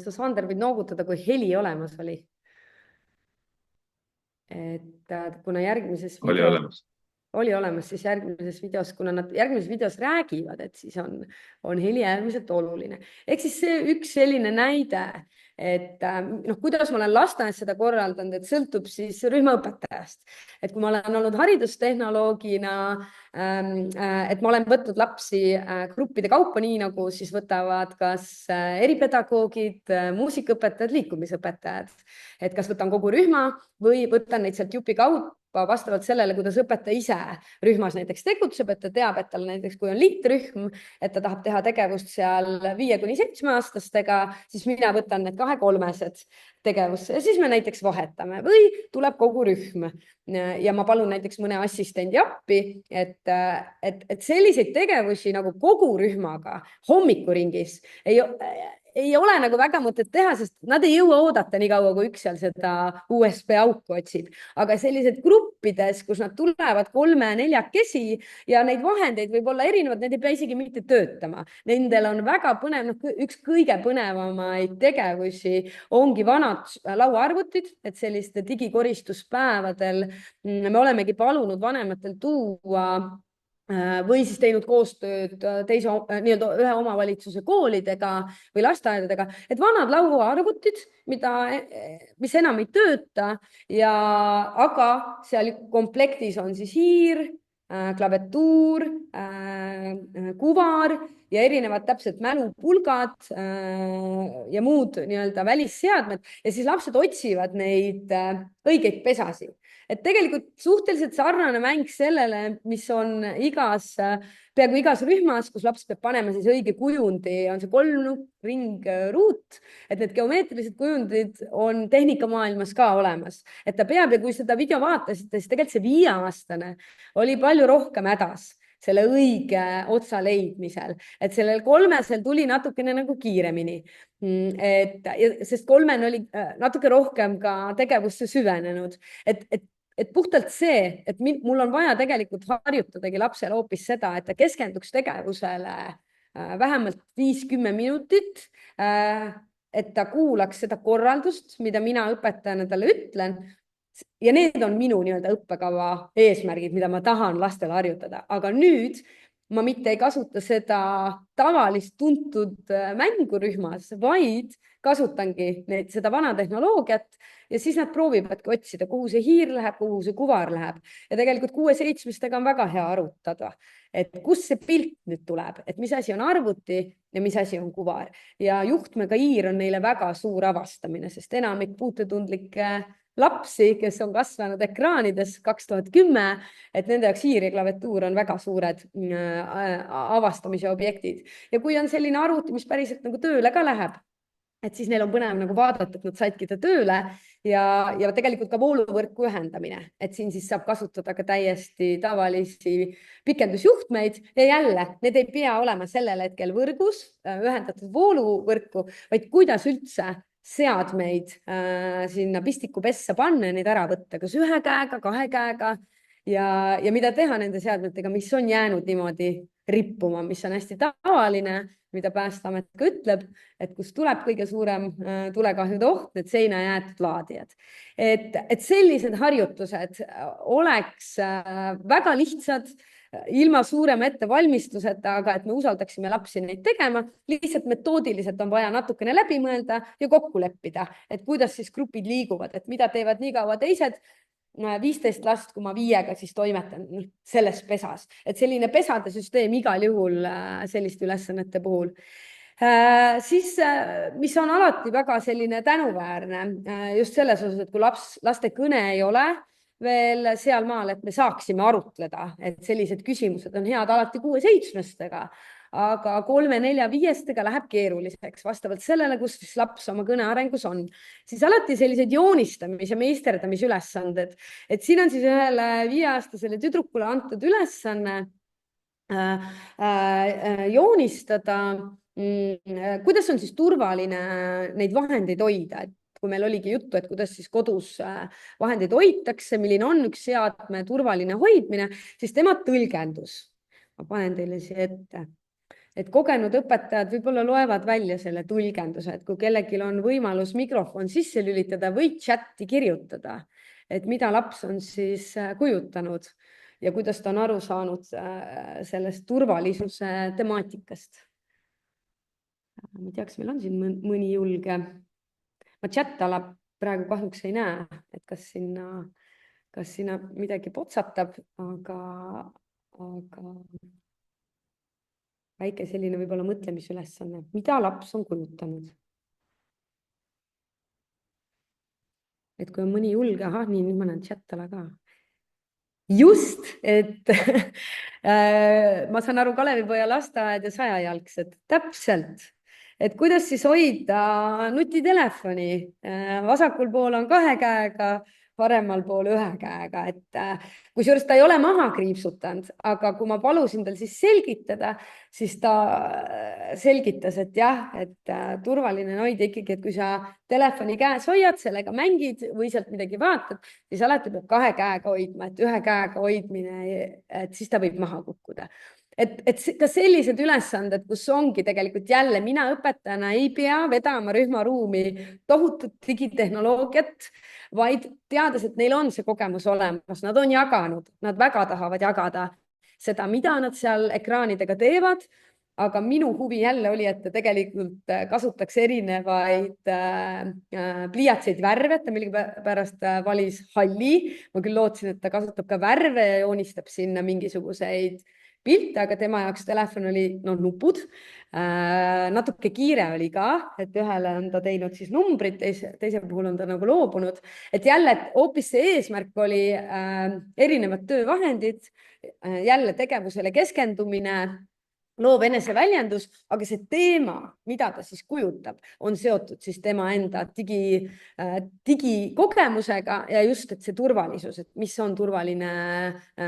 Sa, Sander, võid noogutada, kui heli olemas oli. Et kuna järgmises Oli olemas. Oli olemas, siis järgmises videos, kuna nad järgmises videos räägivad, et siis on heli äärmiselt oluline. Ehk siis see üks selline näide, et kuidas ma olen lasteaias seda korraldanud, et sõltub siis rühmaõpetajast. Et kui ma olen olnud haridustehnoloogina, et ma olen võtnud lapsi gruppide kaupa, nii nagu siis võtavad kas eripedagoogid, muusikaõpetajad, liikumisõpetajad. Et kas võtan kogu rühma või võtan neid sealt jupi kaupa vastavalt sellele, kuidas õpetaja ise rühmas näiteks tegutseb, et ta teab, et tal näiteks kui on lihtrühm, et ta tahab teha tegevust seal 5–7-aastastega, siis mina võtan need 2–3 tegevusse ja siis me näiteks vahetame või tuleb kogu rühm ja ma palun näiteks mõne assistendi appi, et selliseid tegevusi nagu kogu rühmaga hommikuringis ei ole nagu väga mõtet teha, sest nad ei jõua oodata nii kaua, kui üks seal seda USB auku otsib. Aga sellised gruppides, kus nad tulevad 3–4 ja neid vahendeid võib olla erinevad, need ei pea isegi mitte töötama. Nendel on väga põnev, üks kõige põnevamaid tegevusi ongi vanad lauaarvutid, et selliste digikoristuspäevadel me olemegi palunud vanematel tuua või siis teinud koostööd ühe omavalitsuse koolidega või lasteaedadega, et vanad lauaarvutid, mis enam ei tööta aga seal komplektis on siis hiir, klaviatuur, kuvar ja erinevad täpselt mälupulgad ja muud nii-öelda välisseadmed ja siis lapsed otsivad neid õigeid pesasi. Et tegelikult suhteliselt sarnane mäng sellele, mis on peaaegu igas rühmas, kus laps peab panema siis õige kujundi, on see 3-ring-ruut, et need geomeetrilised kujundid on tehnikamaailmas ka olemas, et ta peab ja kui seda video vaatasite, siis tegelikult see 5-aastane oli palju rohkem hädas selle õige otsa leidmisel, et sellel 3-sel tuli natukene nagu kiiremini, sest 3 oli natuke rohkem ka tegevusse süvenenud, et puhtalt see, et mul on vaja tegelikult harjutadagi lapsele hoopis seda, et ta keskenduks tegevusele vähemalt 5–10 minutit, et ta kuulaks seda korraldust, mida mina õpetajana talle ütlen. Ja need on minu nii-öelda õppekava eesmärgid, mida ma tahan lastele harjutada. Aga nüüd ma mitte ei kasuta seda tavalist tuntud mängurühmas, vaid kasutangi seda vana tehnoloogiat ja siis nad proovivadki otsida, kuhu see hiir läheb, kuhu see kuvar läheb. Ja tegelikult 6-7-stega on väga hea arutada, et kus see pilt nüüd tuleb, et mis asi on arvuti ja mis asi on kuvar. Ja juhtmega hiir on neile väga suur avastamine, sest enamik puutetundlikke lapsi, kes on kasvanud ekraanides 2010, et nende jaoks hiir ja klaviatuur on väga suured avastamise objektid. Ja kui on selline arvuti, mis päriselt nagu tööle ka läheb, et siis neil on põnev nagu vaadata, et nad saidki ta tööle ja tegelikult ka vooluvõrku ühendamine, et siin siis saab kasutada ka täiesti tavalisi pikendusjuhtmeid ja jälle, need ei pea olema sellel hetkel võrgus ühendatud vooluvõrku, vaid kuidas üldse seadmeid sinna pistikupessa panna ja neid ära võtta, kas ühe käega, kahe käega ja mida teha nende seadmetega, mis on jäänud niimoodi rippuma, mis on hästi tavaline, mida Päästeamet ka ütleb, et kust tuleb kõige suurem tulekahjude oht, need seinajäätud laadijad. Et sellised harjutused oleks väga lihtsad, ilma suurema ettevalmistuseta, aga et me usaldaksime lapsi neid tegema, lihtsalt metoodiliselt on vaja natukene läbi mõelda ja kokku leppida, et kuidas siis grupid liiguvad, et mida teevad nii kaua teised 15 last, kui ma 5-ga siis toimetan selles pesas, et selline pesade süsteem igal juhul selliste ülesannete puhul. Siis, mis on alati väga selline tänuväärne just selles osas, et kui laste kõne ei ole veel sealmaal, et me saaksime arutleda, et sellised küsimused on head alati 6-7-stega, aga 3-4-5-stega läheb keeruliseks vastavalt sellele, kus siis laps oma kõne arengus on. Siis alati sellised joonistamis- ja meisterdamisülesanded, et siin on siis ühele 5-aastasele tüdrukule antud ülesanne joonistada, kuidas on siis turvaline neid vahendeid hoida, et kui meil oligi juttu, et kuidas siis kodus vahendeid hoitakse, milline on üks seadme turvaline hoidmine, siis tema tõlgendus. Ma panen teile siia ette. Et kogenud õpetajad võib-olla loevad välja selle tõlgenduse, et kui kellelgi on võimalus mikrofon sisse lülitada või chatti kirjutada, et mida laps on siis kujutanud ja kuidas ta on aru saanud sellest turvalisuse temaatikast. Ma ei tea, kas meil on siin mõni julge. Ma chat-ala praegu kahjuks ei näe, et kas sinna midagi potsatab, aga väike selline võib-olla mõtlemisülesanne, mida laps on kujutanud. Et kui on mõni julge, nii, nüüd ma näen chat-ala ka. Just, et ma saan aru Kalevipoja lasteaed ja 100-jalgsed, täpselt. Et kuidas siis hoida nutitelefoni. Vasakul pool on 2 käega, paremal pool 1 käega, et kusjuures ta ei ole maha kriipsutanud, aga kui ma palusin tal siis selgitada, siis ta selgitas, et jah, et turvaline on hoida ikkagi, et kui sa telefoni käes hoiad, sellega mängid või sealt midagi vaatad, siis alati peab 2 käega hoidma, et 1 käega hoidmine, et siis ta võib maha kukkuda. Et ka sellised ülesanded, kus ongi tegelikult jälle mina õpetajana ei pea vedama rühmaruumi tohutut digitehnoloogiat, vaid teades, et neil on see kogemus olemas, nad on jaganud, nad väga tahavad jagada seda, mida nad seal ekraanidega teevad, aga minu huvi jälle oli, et ta tegelikult kasutaks erinevaid pliiatseid värve, et ta millegipärast valis halli, ma küll lootsin, et ta kasutab ka värve ja joonistab sinna mingisuguseid pilte, aga tema jaoks telefon oli nupud. Natuke kiire oli ka, et ühele on ta teinud siis numbrid, teise puhul on ta nagu loobunud. Et jälle, et hoopis see eesmärk oli erinevad töövahendid, jälle tegevusele keskendumine, loov eneseväljendus, aga see teema, mida ta siis kujutab, on seotud siis tema enda digikogemusega ja just, et see turvalisus, et mis on turvaline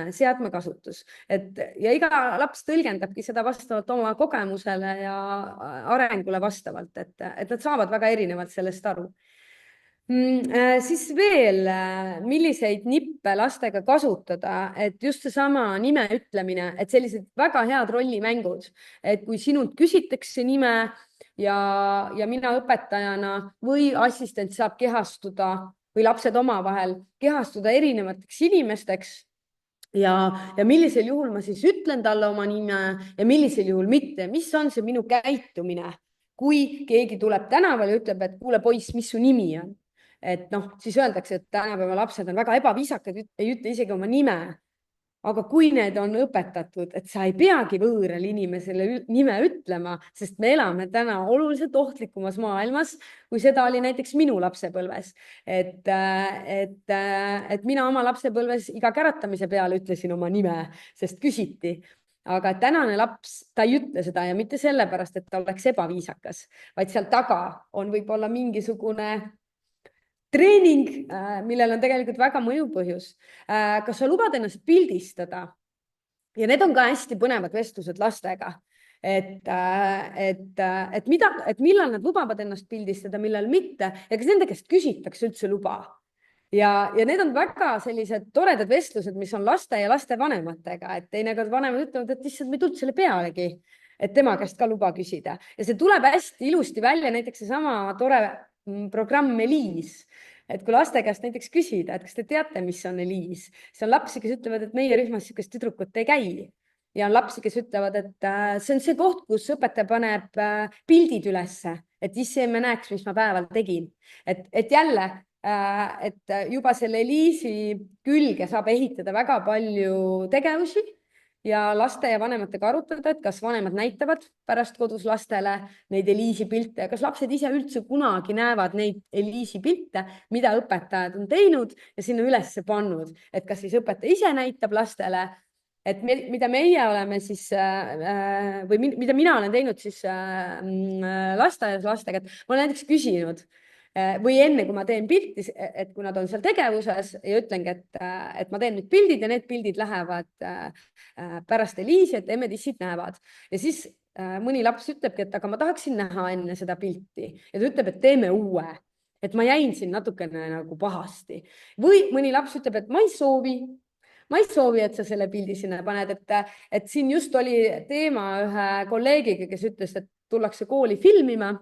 seadmekasutus. Ja iga laps tõlgendabki seda vastavalt oma kogemusele ja arengule vastavalt, et nad saavad väga erinevalt sellest aru. Siis veel, milliseid nippe lastega kasutada, et just seesama nime ütlemine, et sellised väga head rollimängud, et kui sinult küsitakse nime ja mina õpetajana või assistent saab kehastuda või lapsed omavahel kehastuda erinevateks inimesteks ja millisel juhul ma siis ütlen talle oma nime ja millisel juhul mitte, mis on see minu käitumine, kui keegi tuleb tänaval ja ütleb, et kuule poiss, mis su nimi on? Et siis öeldakse, et tänapäeva lapsed on väga ebaviisakad, ei ütle isegi oma nime. Aga kui need on õpetatud, et sa ei peagi võõrale inimesele nime ütlema, sest me elame täna oluliselt ohtlikumas maailmas, kui seda oli näiteks minu lapsepõlves. Et mina oma lapsepõlves iga käratamise peale ütlesin oma nime, sest küsiti. Aga tänane laps, ta ei ütle seda ja mitte sellepärast, et ta oleks ebaviisakas, vaid seal taga on võib-olla mingisugune treening, millel on tegelikult väga mõjuv põhjus. Kas sa lubad ennast pildistada? Ja need on ka hästi põnevad vestlused lastega, et millal nad lubavad ennast pildistada, millal mitte ja kas nende käest küsitakse üldse luba. Ja need on väga sellised toredad vestlused, mis on laste ja lastevanematega, et teinekord vanemad ütlevad, et lihtsalt me ei tulnud selle pealegi, et tema käest ka luba küsida ja see tuleb hästi ilusti välja, näiteks seesama tore programm Eliis. Et kui laste käest näiteks küsida, et kas te teate, mis on Eliis, siis on lapsi, kes ütlevad, et meie rühmas niisugust tüdrukut ei käi. Ja on lapsi, kes ütlevad, et see on see koht, kus õpetaja paneb pildid ülesse, et ise me näeks, mis ma päeval tegin. Et jälle, et juba selle Eliisi külge saab ehitada väga palju tegevusi ja laste ja vanematega arutada, et kas vanemad näitavad pärast kodus lastele neid Eliisi pilte ja kas lapsed ise üldse kunagi näevad neid Eliisi pilte, mida õpetajad on teinud ja sinna üles pannud, et kas siis õpetaja ise näitab lastele, et mida meie oleme siis või mida mina olen teinud siis lasteaias lastega, et ma olen näiteks küsinud või enne, kui ma teen pilti, et kui nad on seal tegevuses ja ütlengi, et ma teen nüüd pildid ja need pildid lähevad pärast Eliisi, et emme-tissid näevad. Ja siis mõni laps ütlebki, et aga ma tahaksin näha enne seda pilti ja ta ütleb, et teeme uue, et ma jäin siin natukene nagu pahasti. Või mõni laps ütleb, et ma ei soovi, et sa selle pildi sinna paned, et siin just oli teema ühe kolleegiga, kes ütles, et tullakse kooli filmima,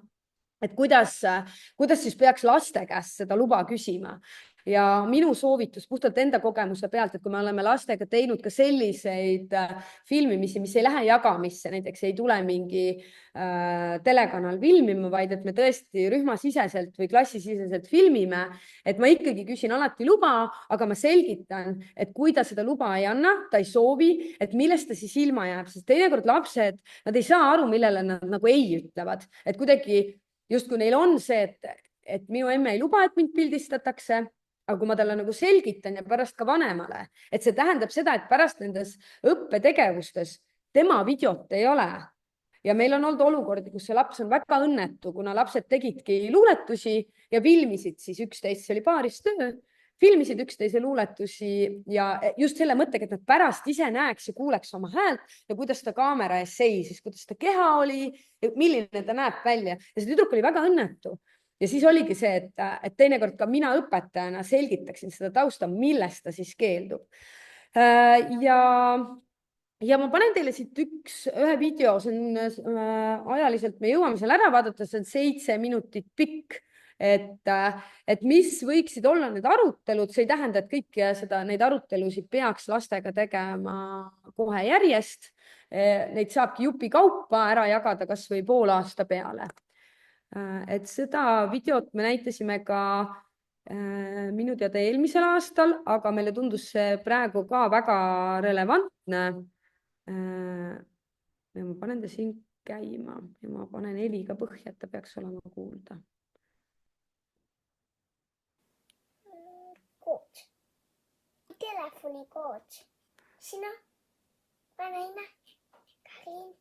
et kuidas siis peaks laste käest seda luba küsima. Ja minu soovitus puhtalt enda kogemuse pealt, et kui me oleme lastega teinud ka selliseid filmimisi, mis ei lähe jagamisse, näiteks ei tule mingi telekanal filmima, vaid et me tõesti rühmasiseselt või klassisiseselt filmime, et ma ikkagi küsin alati luba, aga ma selgitan, et kui ta seda luba ei anna, ta ei soovi, et millest ta siis ilma jääb, sest teinekord lapsed, nad ei saa aru, millele nad nagu ei ütlevad, et kuidagi justkui neil on see, et minu emme ei luba, et mind pildistatakse, aga kui ma talle nagu selgitan ja pärast ka vanemale, et see tähendab seda, et pärast nendes õppetegevustes tema videot ei ole. Ja meil on olnud olukordi, kus see laps on väga õnnetu, kuna lapsed tegidki luuletusi ja filmisid siis üksteist, see oli paaristöö, filmisid üksteise luuletusi ja just selle mõttega, et nad pärast ise näeks ja kuuleks oma häält ja kuidas ta kaamera ees seisis, kuidas ta keha oli, milline ta näeb välja. Ja see tüdruk oli väga õnnetu. Ja siis oligi see, et teinekord ka mina õpetajana selgitaksin seda tausta, millest ta siis keeldub. Ja ma panen teile siit ühe video, see on ajaliselt, me jõuame seal ära vaadata, see on 7 minutit pikk. Et mis võiksid olla need arutelud, see ei tähenda, et kõik neid arutelusid peaks lastega tegema kohe järjest. Neid saabki jupi kaupa ära jagada kas või pool aasta peale. Et seda videot me näitasime ka minu teada eelmisel aastal, aga meile tundus see praegu ka väga relevantne. Ja ma panen ta siin käima ja ma panen heliga põhja, et ta peaks olema kuulda. Kood. Telefonikood. Sina? Ma näin. Karin.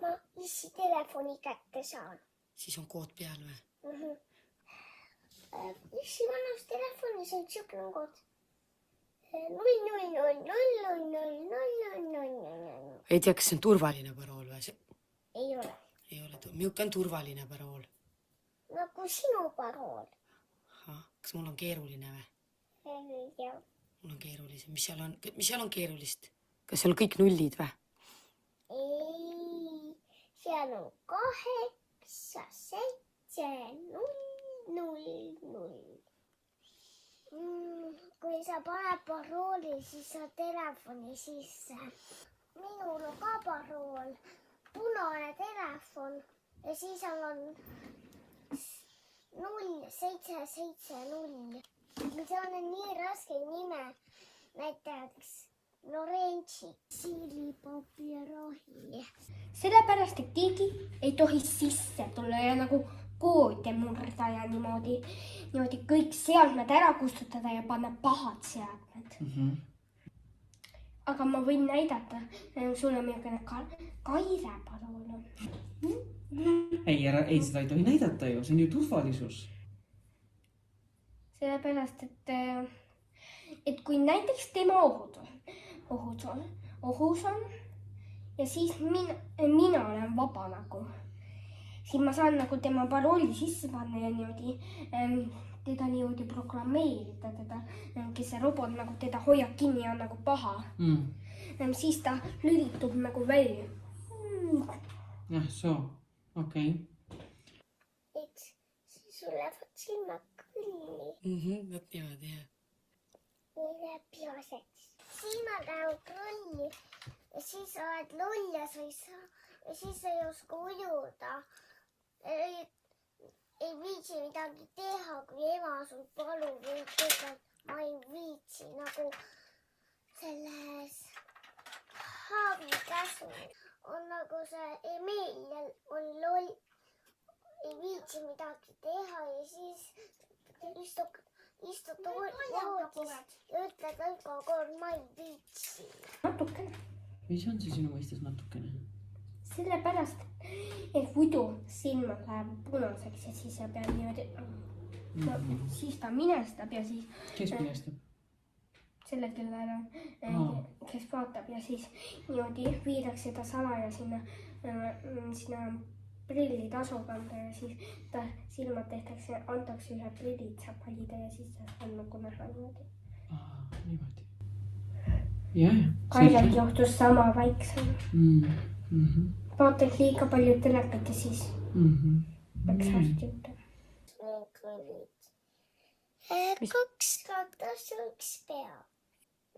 Ma issi telefoni kätte saan. Siis on kood peal või? Issi vanas telefonis on siukene kood. 000000000. Ei tea, kas see on turvaline parool või? Ei ole. Ei ole. Milline on turvaline parool? Nagu sinu parool. Kas mul on keeruline või? Ei tea. Mul on keeruline. Mis seal on keerulist? Kas seal on kõik nullid või? Ei. Seal on 8, 7, 0, 0. Kui sa paned parooli, siis sa telefoni sisse. Minul on ka parool. Punane telefon ja siis on 0770. See on nii raske nime. Näiteks Lorentsi. Siilipapierohi. Sellepärast, et keegi ei tohi sisse tulla ja nagu koode murda ja niimoodi kõik seadmed ära kustutada ja panna pahad seadmed. Aga ma võin näidata, sulle milline Kaire parool on. Ei, seda ei tohi näidata ju, see on ju turvalisus. sellepärast, et kui näiteks tema ohus on ja siis mina olen vaba nagu, siis ma saan nagu tema parooli sisse panna ja niimoodi teda niimoodi programmeerida, kes see robot nagu teda hoiab kinni ja on nagu paha. Siis ta lülitub nagu välja. Jah, soo. Okei. Et siis sul lähevad silmad krulli. Vot niimoodi, jah. Nii läheb pihaseks. Silmad lähevad krulli ja siis oled loll ja siis ei oska ujuda. Ei viitsi midagi teha, kui ema sul palub ja ütleb, ma ei viitsi nagu selles haavikäsul on nagu see Emilia on loll, ei viitsi midagi teha ja siis istud voodis ja ütled iga kord, ma ei viitsi. Natukene. Mis on see sinu mõistes natukene? Sellepärast, et muidu silmad läheb punaseks ja siis sa pead niimoodi, siis ta minestab ja siis Kes minestab? selle kellel kes vaatab ja siis niimoodi viidakse ta salaja sinna prillitasu kanda ja siis ta silmad tehtakse, antakse ühe prillid, saab valida ja siis on nagu näha niimoodi. Niimoodi. Jah. Kailel juhtus sama väiksem. Vaatad liiga palju telekat ja siis läks hästi juurde. Kaks ratas ja üks pea.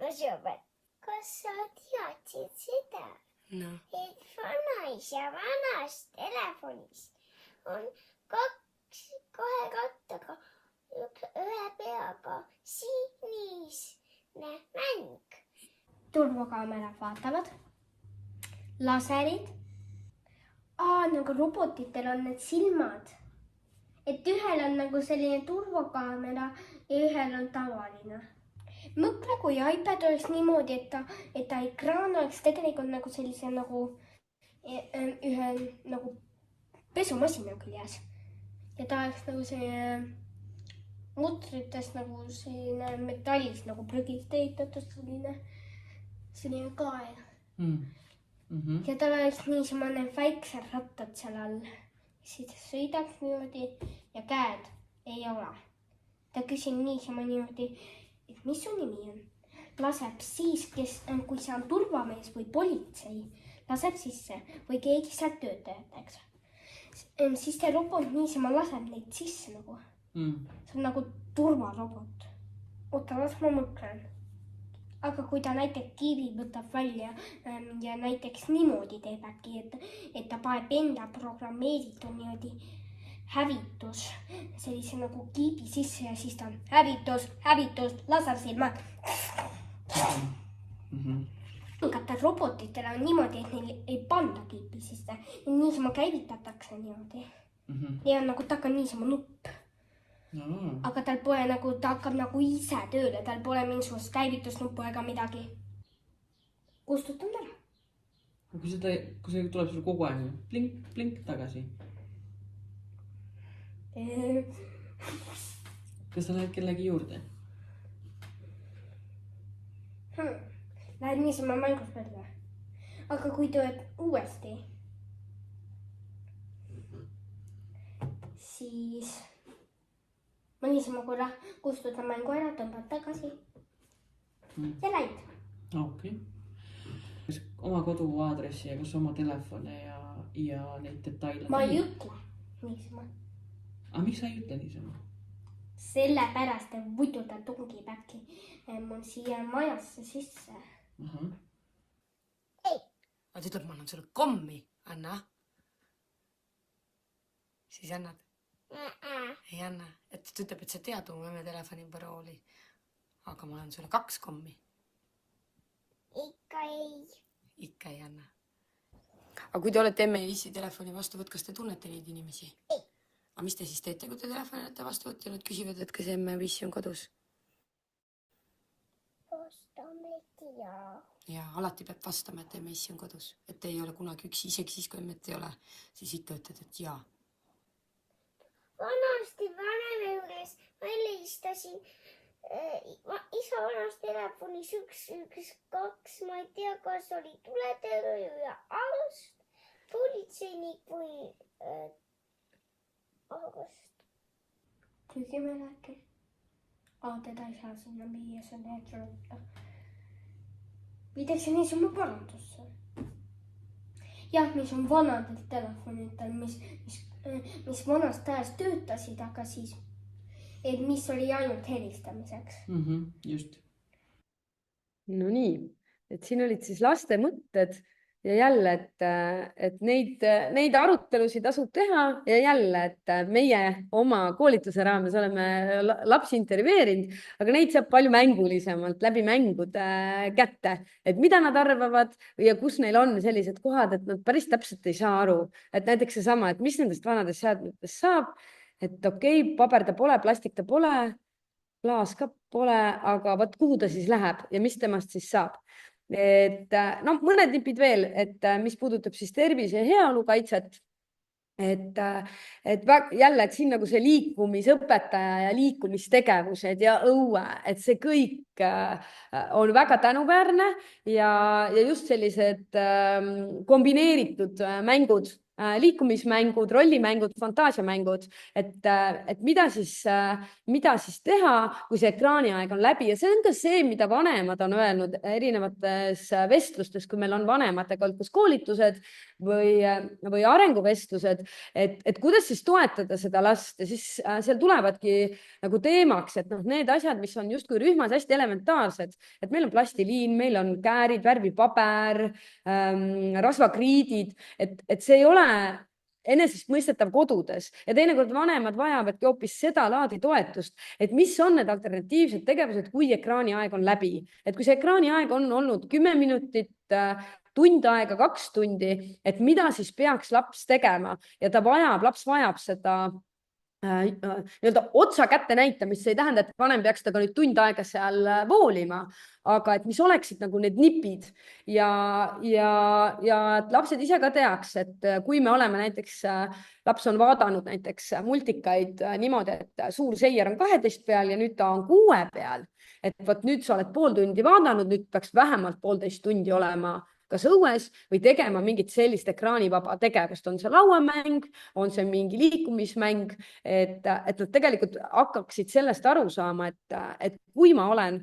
No sõber, kas sa teadsid seda, et vanaisa vanas telefonis on kahe rattaga, ühe peaga sinine mäng? Turvakaamerad vaatavad, laserid. Nagu robotitel on need silmad, et ühel on nagu selline turvakaamera ja ühel on tavaline. Mõtle, kui iPad oleks niimoodi, et ta ekraan oleks tegelikult nagu sellise nagu ühe nagu pesumasina küljes. Ja ta oleks nagu selline mutritest nagu selline metallist nagu prügist ehitatud selline kael. Ja tal oleks niisama väiksed rattad seal all. Siis sõidaks niimoodi ja käed ei ole. Ta küsin niisama niimoodi, et mis su nimi on? Laseb siis, kui see on turvamees või politsei, laseb sisse või keegi sealt töötajateks. Siis see robot niisama laseb neid sisse nagu. See on nagu turvarobot. Oota, las ma mõtlen. Aga kui ta näiteks kiivi võtab välja ja näiteks niimoodi teeb äkki, et ta paneb enda programmeeritud niimoodi hävitus sellise nagu kiibi sisse ja siis ta on hävitus, lasersilmad. Mõningatel robotitel on niimoodi, et neil ei panda kiibi sisse. Niisama käivitatakse niimoodi. Ja on nagu taga niisama nupp. Aga tal pole nagu, ta hakkab nagu ise tööle, tal pole mingisugust käivitusnuppu ega midagi. Kustutan ära. Kui see tuleb sul kogu aeg, blink tagasi. Kas sa lähed kellegi juurde? Lähed niisama mängus välja. Aga kui tuleb uuesti, siis ma niisama korra kustutan mängu ära, tõmbad tagasi ja läid. Okei. Kas oma koduaadressi ja kas oma telefone ja neid detaile? Ma ei ütle niisama. Aga miks sa ei ütle niisama? Sellepärast, et muidu ta tungib äkki mul siia majasse sisse. Ta ütleb, ma annan sulle kommi, anna. Siis annad. Ei anna. Et ta ütleb, et sa tead mu emme telefoni parooli. Aga ma annan sulle 2 kommi. Ikka ei anna. Aga kui te olete emme ja issi telefoni vastu võt, kas te tunnete neid inimesi? Ei. Aga mis te siis teete, kui te telefoni olete vastu võt ja nad küsivad, et kas emme või issi on kodus? Vastame, et jaa. Ja alati peab vastama, et emme issi on kodus. Et ei ole kunagi üksi, isegi siis, kui emmet ei ole, siis ikka ütled, et jaa. Vanasti vanema juures ma helistasin isa vanas telefonis 112, ma ei tea, kas oli tuletõrju ja arst, politseinik või arst. Tükimälekin. Teda ei saa sinna viia, see on eetrolta. Viidakse niisama parandusse. Jah, mis on vanadel telefonitel, mis vanast ajast töötasid, aga siis, et mis oli ainult helistamiseks. Just. No nii, et siin olid siis laste mõtted ja jälle, et neid arutelusid tasub teha ja jälle, et meie oma koolituse raames oleme lapsi intervjueerinud, aga neid saab palju mängulisemalt läbi mängude kätte, et mida nad arvavad ja kus neil on sellised kohad, et nad päris täpselt ei saa aru, et näiteks seesama, et mis nendest vanadest seadmetest saab, et okei, paber ta pole, plastik ta pole, klaas ka pole, aga vaat kuhu ta siis läheb ja mis temast siis saab. Et mõned nipid veel, et mis puudutab siis tervise ja heaolu kaitset, et jälle, et siin nagu see liikumisõpetaja ja liikumistegevused ja õue, et see kõik on väga tänuväärne ja just sellised kombineeritud mängud, liikumismängud, rollimängud, fantaasiamängud, et mida siis teha, kui see ekraaniaeg on läbi ja see on ka see, mida vanemad on öelnud erinevates vestlustes, kui meil on vanematega olnud kas koolitused või arenguvestlused, et kuidas siis toetada seda last ja siis seal tulevadki nagu teemaks, et need asjad, mis on justkui rühmas hästi elementaarsed, et meil on plastiliin, meil on käärid, värvipaber, rasvakriidid, et see ei ole enesestmõistetav kodudes ja teinekord vanemad vajavadki hoopis seda laadi toetust, et mis on need alternatiivsed tegevused, kui ekraaniaeg on läbi, et kui see ekraaniaeg on olnud 10 minutit, tund aega, 2 tundi, et mida siis peaks laps tegema ja laps vajab seda nii-öelda otsa kätte näitamist, see ei tähenda, et vanem peaks temaga nüüd tund aega seal voolima, aga et mis oleksid nagu need nipid ja et lapsed ise ka teaks, et kui me oleme näiteks, laps on vaadanud näiteks multikaid niimoodi, et suur seier on 12 peal ja nüüd ta on 6 peal, et vot nüüd sa oled pool tundi vaadanud, nüüd peaks vähemalt 1,5 tundi olema kas õues või tegema mingit sellist ekraanivaba tegevust, on see lauamäng, on see mingi liikumismäng, et nad tegelikult hakkaksid sellest aru saama, et kui ma olen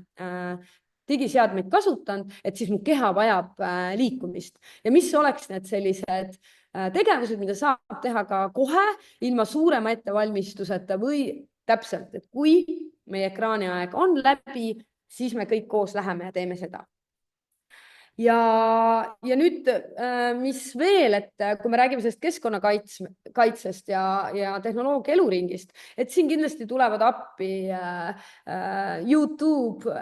digiseadmeid kasutanud, et siis mu keha vajab liikumist ja mis oleks need sellised tegevused, mida saab teha ka kohe ilma suurema ettevalmistuseta või täpselt, et kui meie ekraaniaeg on läbi, siis me kõik koos läheme ja teeme seda. Ja nüüd, mis veel, et kui me räägime sellest keskkonnakaitsest ja tehnoloogia eluringist, et siin kindlasti tulevad appi YouTube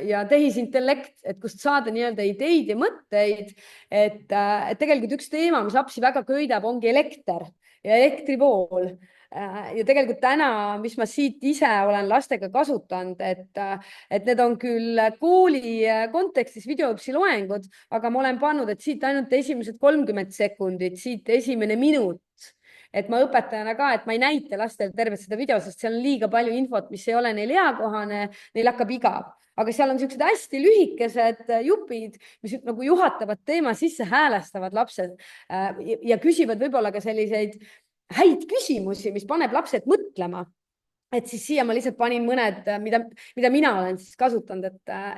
ja tehisintellekt, et kust saada nii-öelda ideid ja mõtteid, et tegelikult üks teema, mis lapsi väga köidab, ongi elekter ja elektrivool. Ja tegelikult täna, mis ma siit ise olen lastega kasutanud, et need on küll kooli kontekstis videoõpsi loengud, aga ma olen pannud, et siit ainult esimesed 30 sekundit, siit esimene minut, et ma õpetajana ka, et ma ei näita lastele tervet seda video, sest seal on liiga palju infot, mis ei ole neil eakohane, neil hakkab igav. Aga seal on sellised hästi lühikesed jupid, mis nagu juhatavad teema sisse, häälestavad lapsed ja küsivad võib-olla ka selliseid häid küsimusi, mis paneb lapsed mõtlema. Et siis siia ma lihtsalt panin mõned, mida mina olen siis kasutanud,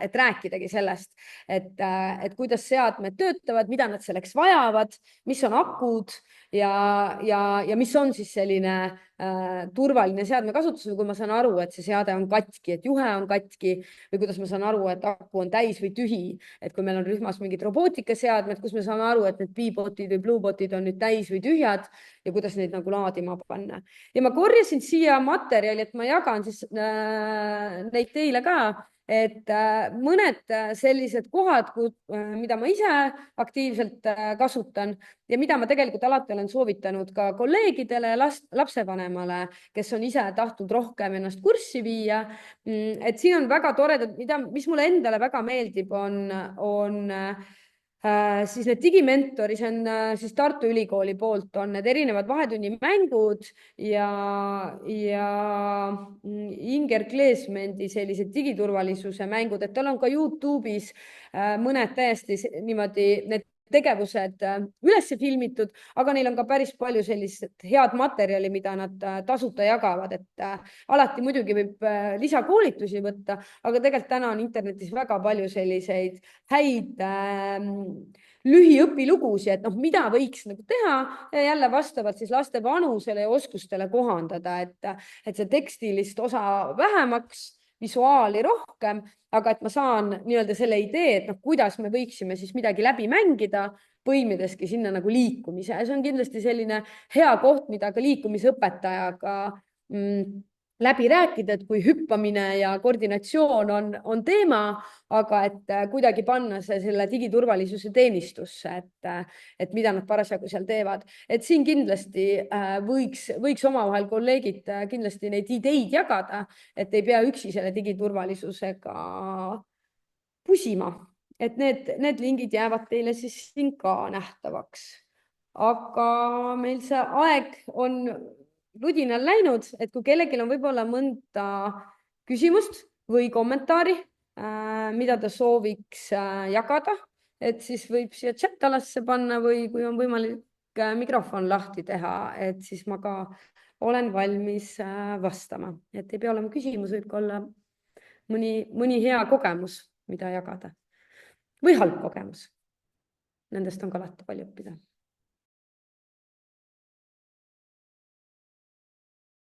et rääkidagi sellest, et kuidas seadmed töötavad, mida nad selleks vajavad, mis on akud ja mis on siis selline turvaline seadme kasutus, kui ma saan aru, et see seade on katki, et juhe on katki või kuidas ma saan aru, et aku on täis või tühi. Et kui meil on rühmas mingid robootikaseadmed, kus me saame aru, et need B-botid või Blue-botid on nüüd täis või tühjad ja kuidas neid nagu laadima panna. Ja ma korjasin siia materjali, et ma jagan siis neid teile ka, et mõned sellised kohad, mida ma ise aktiivselt kasutan ja mida ma tegelikult alati olen soovitanud ka kolleegidele, lapsevanemale, kes on ise tahtnud rohkem ennast kurssi viia. Et siin on väga toredad, mis mulle endale väga meeldib, on Siis need digimentori, see on siis Tartu Ülikooli poolt on need erinevad vahetunnimängud ja Inger Kleesmendi sellised digiturvalisuse mängud, et tal on ka Youtube'is mõned täiesti niimoodi need tegevused üles filmitud, aga neil on ka päris palju sellist head materjali, mida nad tasuta jagavad, et alati muidugi võib lisakoolitusi võtta, aga tegelikult täna on internetis väga palju selliseid häid lühiõpilugusid, et mida võiks nagu teha ja jälle vastavalt siis laste vanusele ja oskustele kohandada, et see tekstilist osa vähemaks, visuaali rohkem, aga et ma saan nii-öelda selle idee, et kuidas me võiksime siis midagi läbi mängida, põimideski sinna nagu liikumise. Ja see on kindlasti selline hea koht, mida ka liikumisõpetajaga läbi rääkida, et kui hüppamine ja koordinatsioon on teema, aga et kuidagi panna see selle digiturvalisuse teenistusse, et mida nad parasjagu seal teevad. Et siin kindlasti võiks omavahel kolleegid kindlasti neid ideid jagada, et ei pea üksi selle digiturvalisusega pusima. Et need lingid jäävad teile siis siin ka nähtavaks. Aga meil see aeg on ludinal läinud, et kui kellelgi on võib-olla mõnda küsimust või kommentaari, mida ta sooviks jagada, et siis võib siia chat-alasse panna või kui on võimalik mikrofon lahti teha, et siis ma ka olen valmis vastama. Et ei pea olema küsimus, võib ka olla mõni hea kogemus, mida jagada. Või halb kogemus. Nendest on ka alati palju õppida.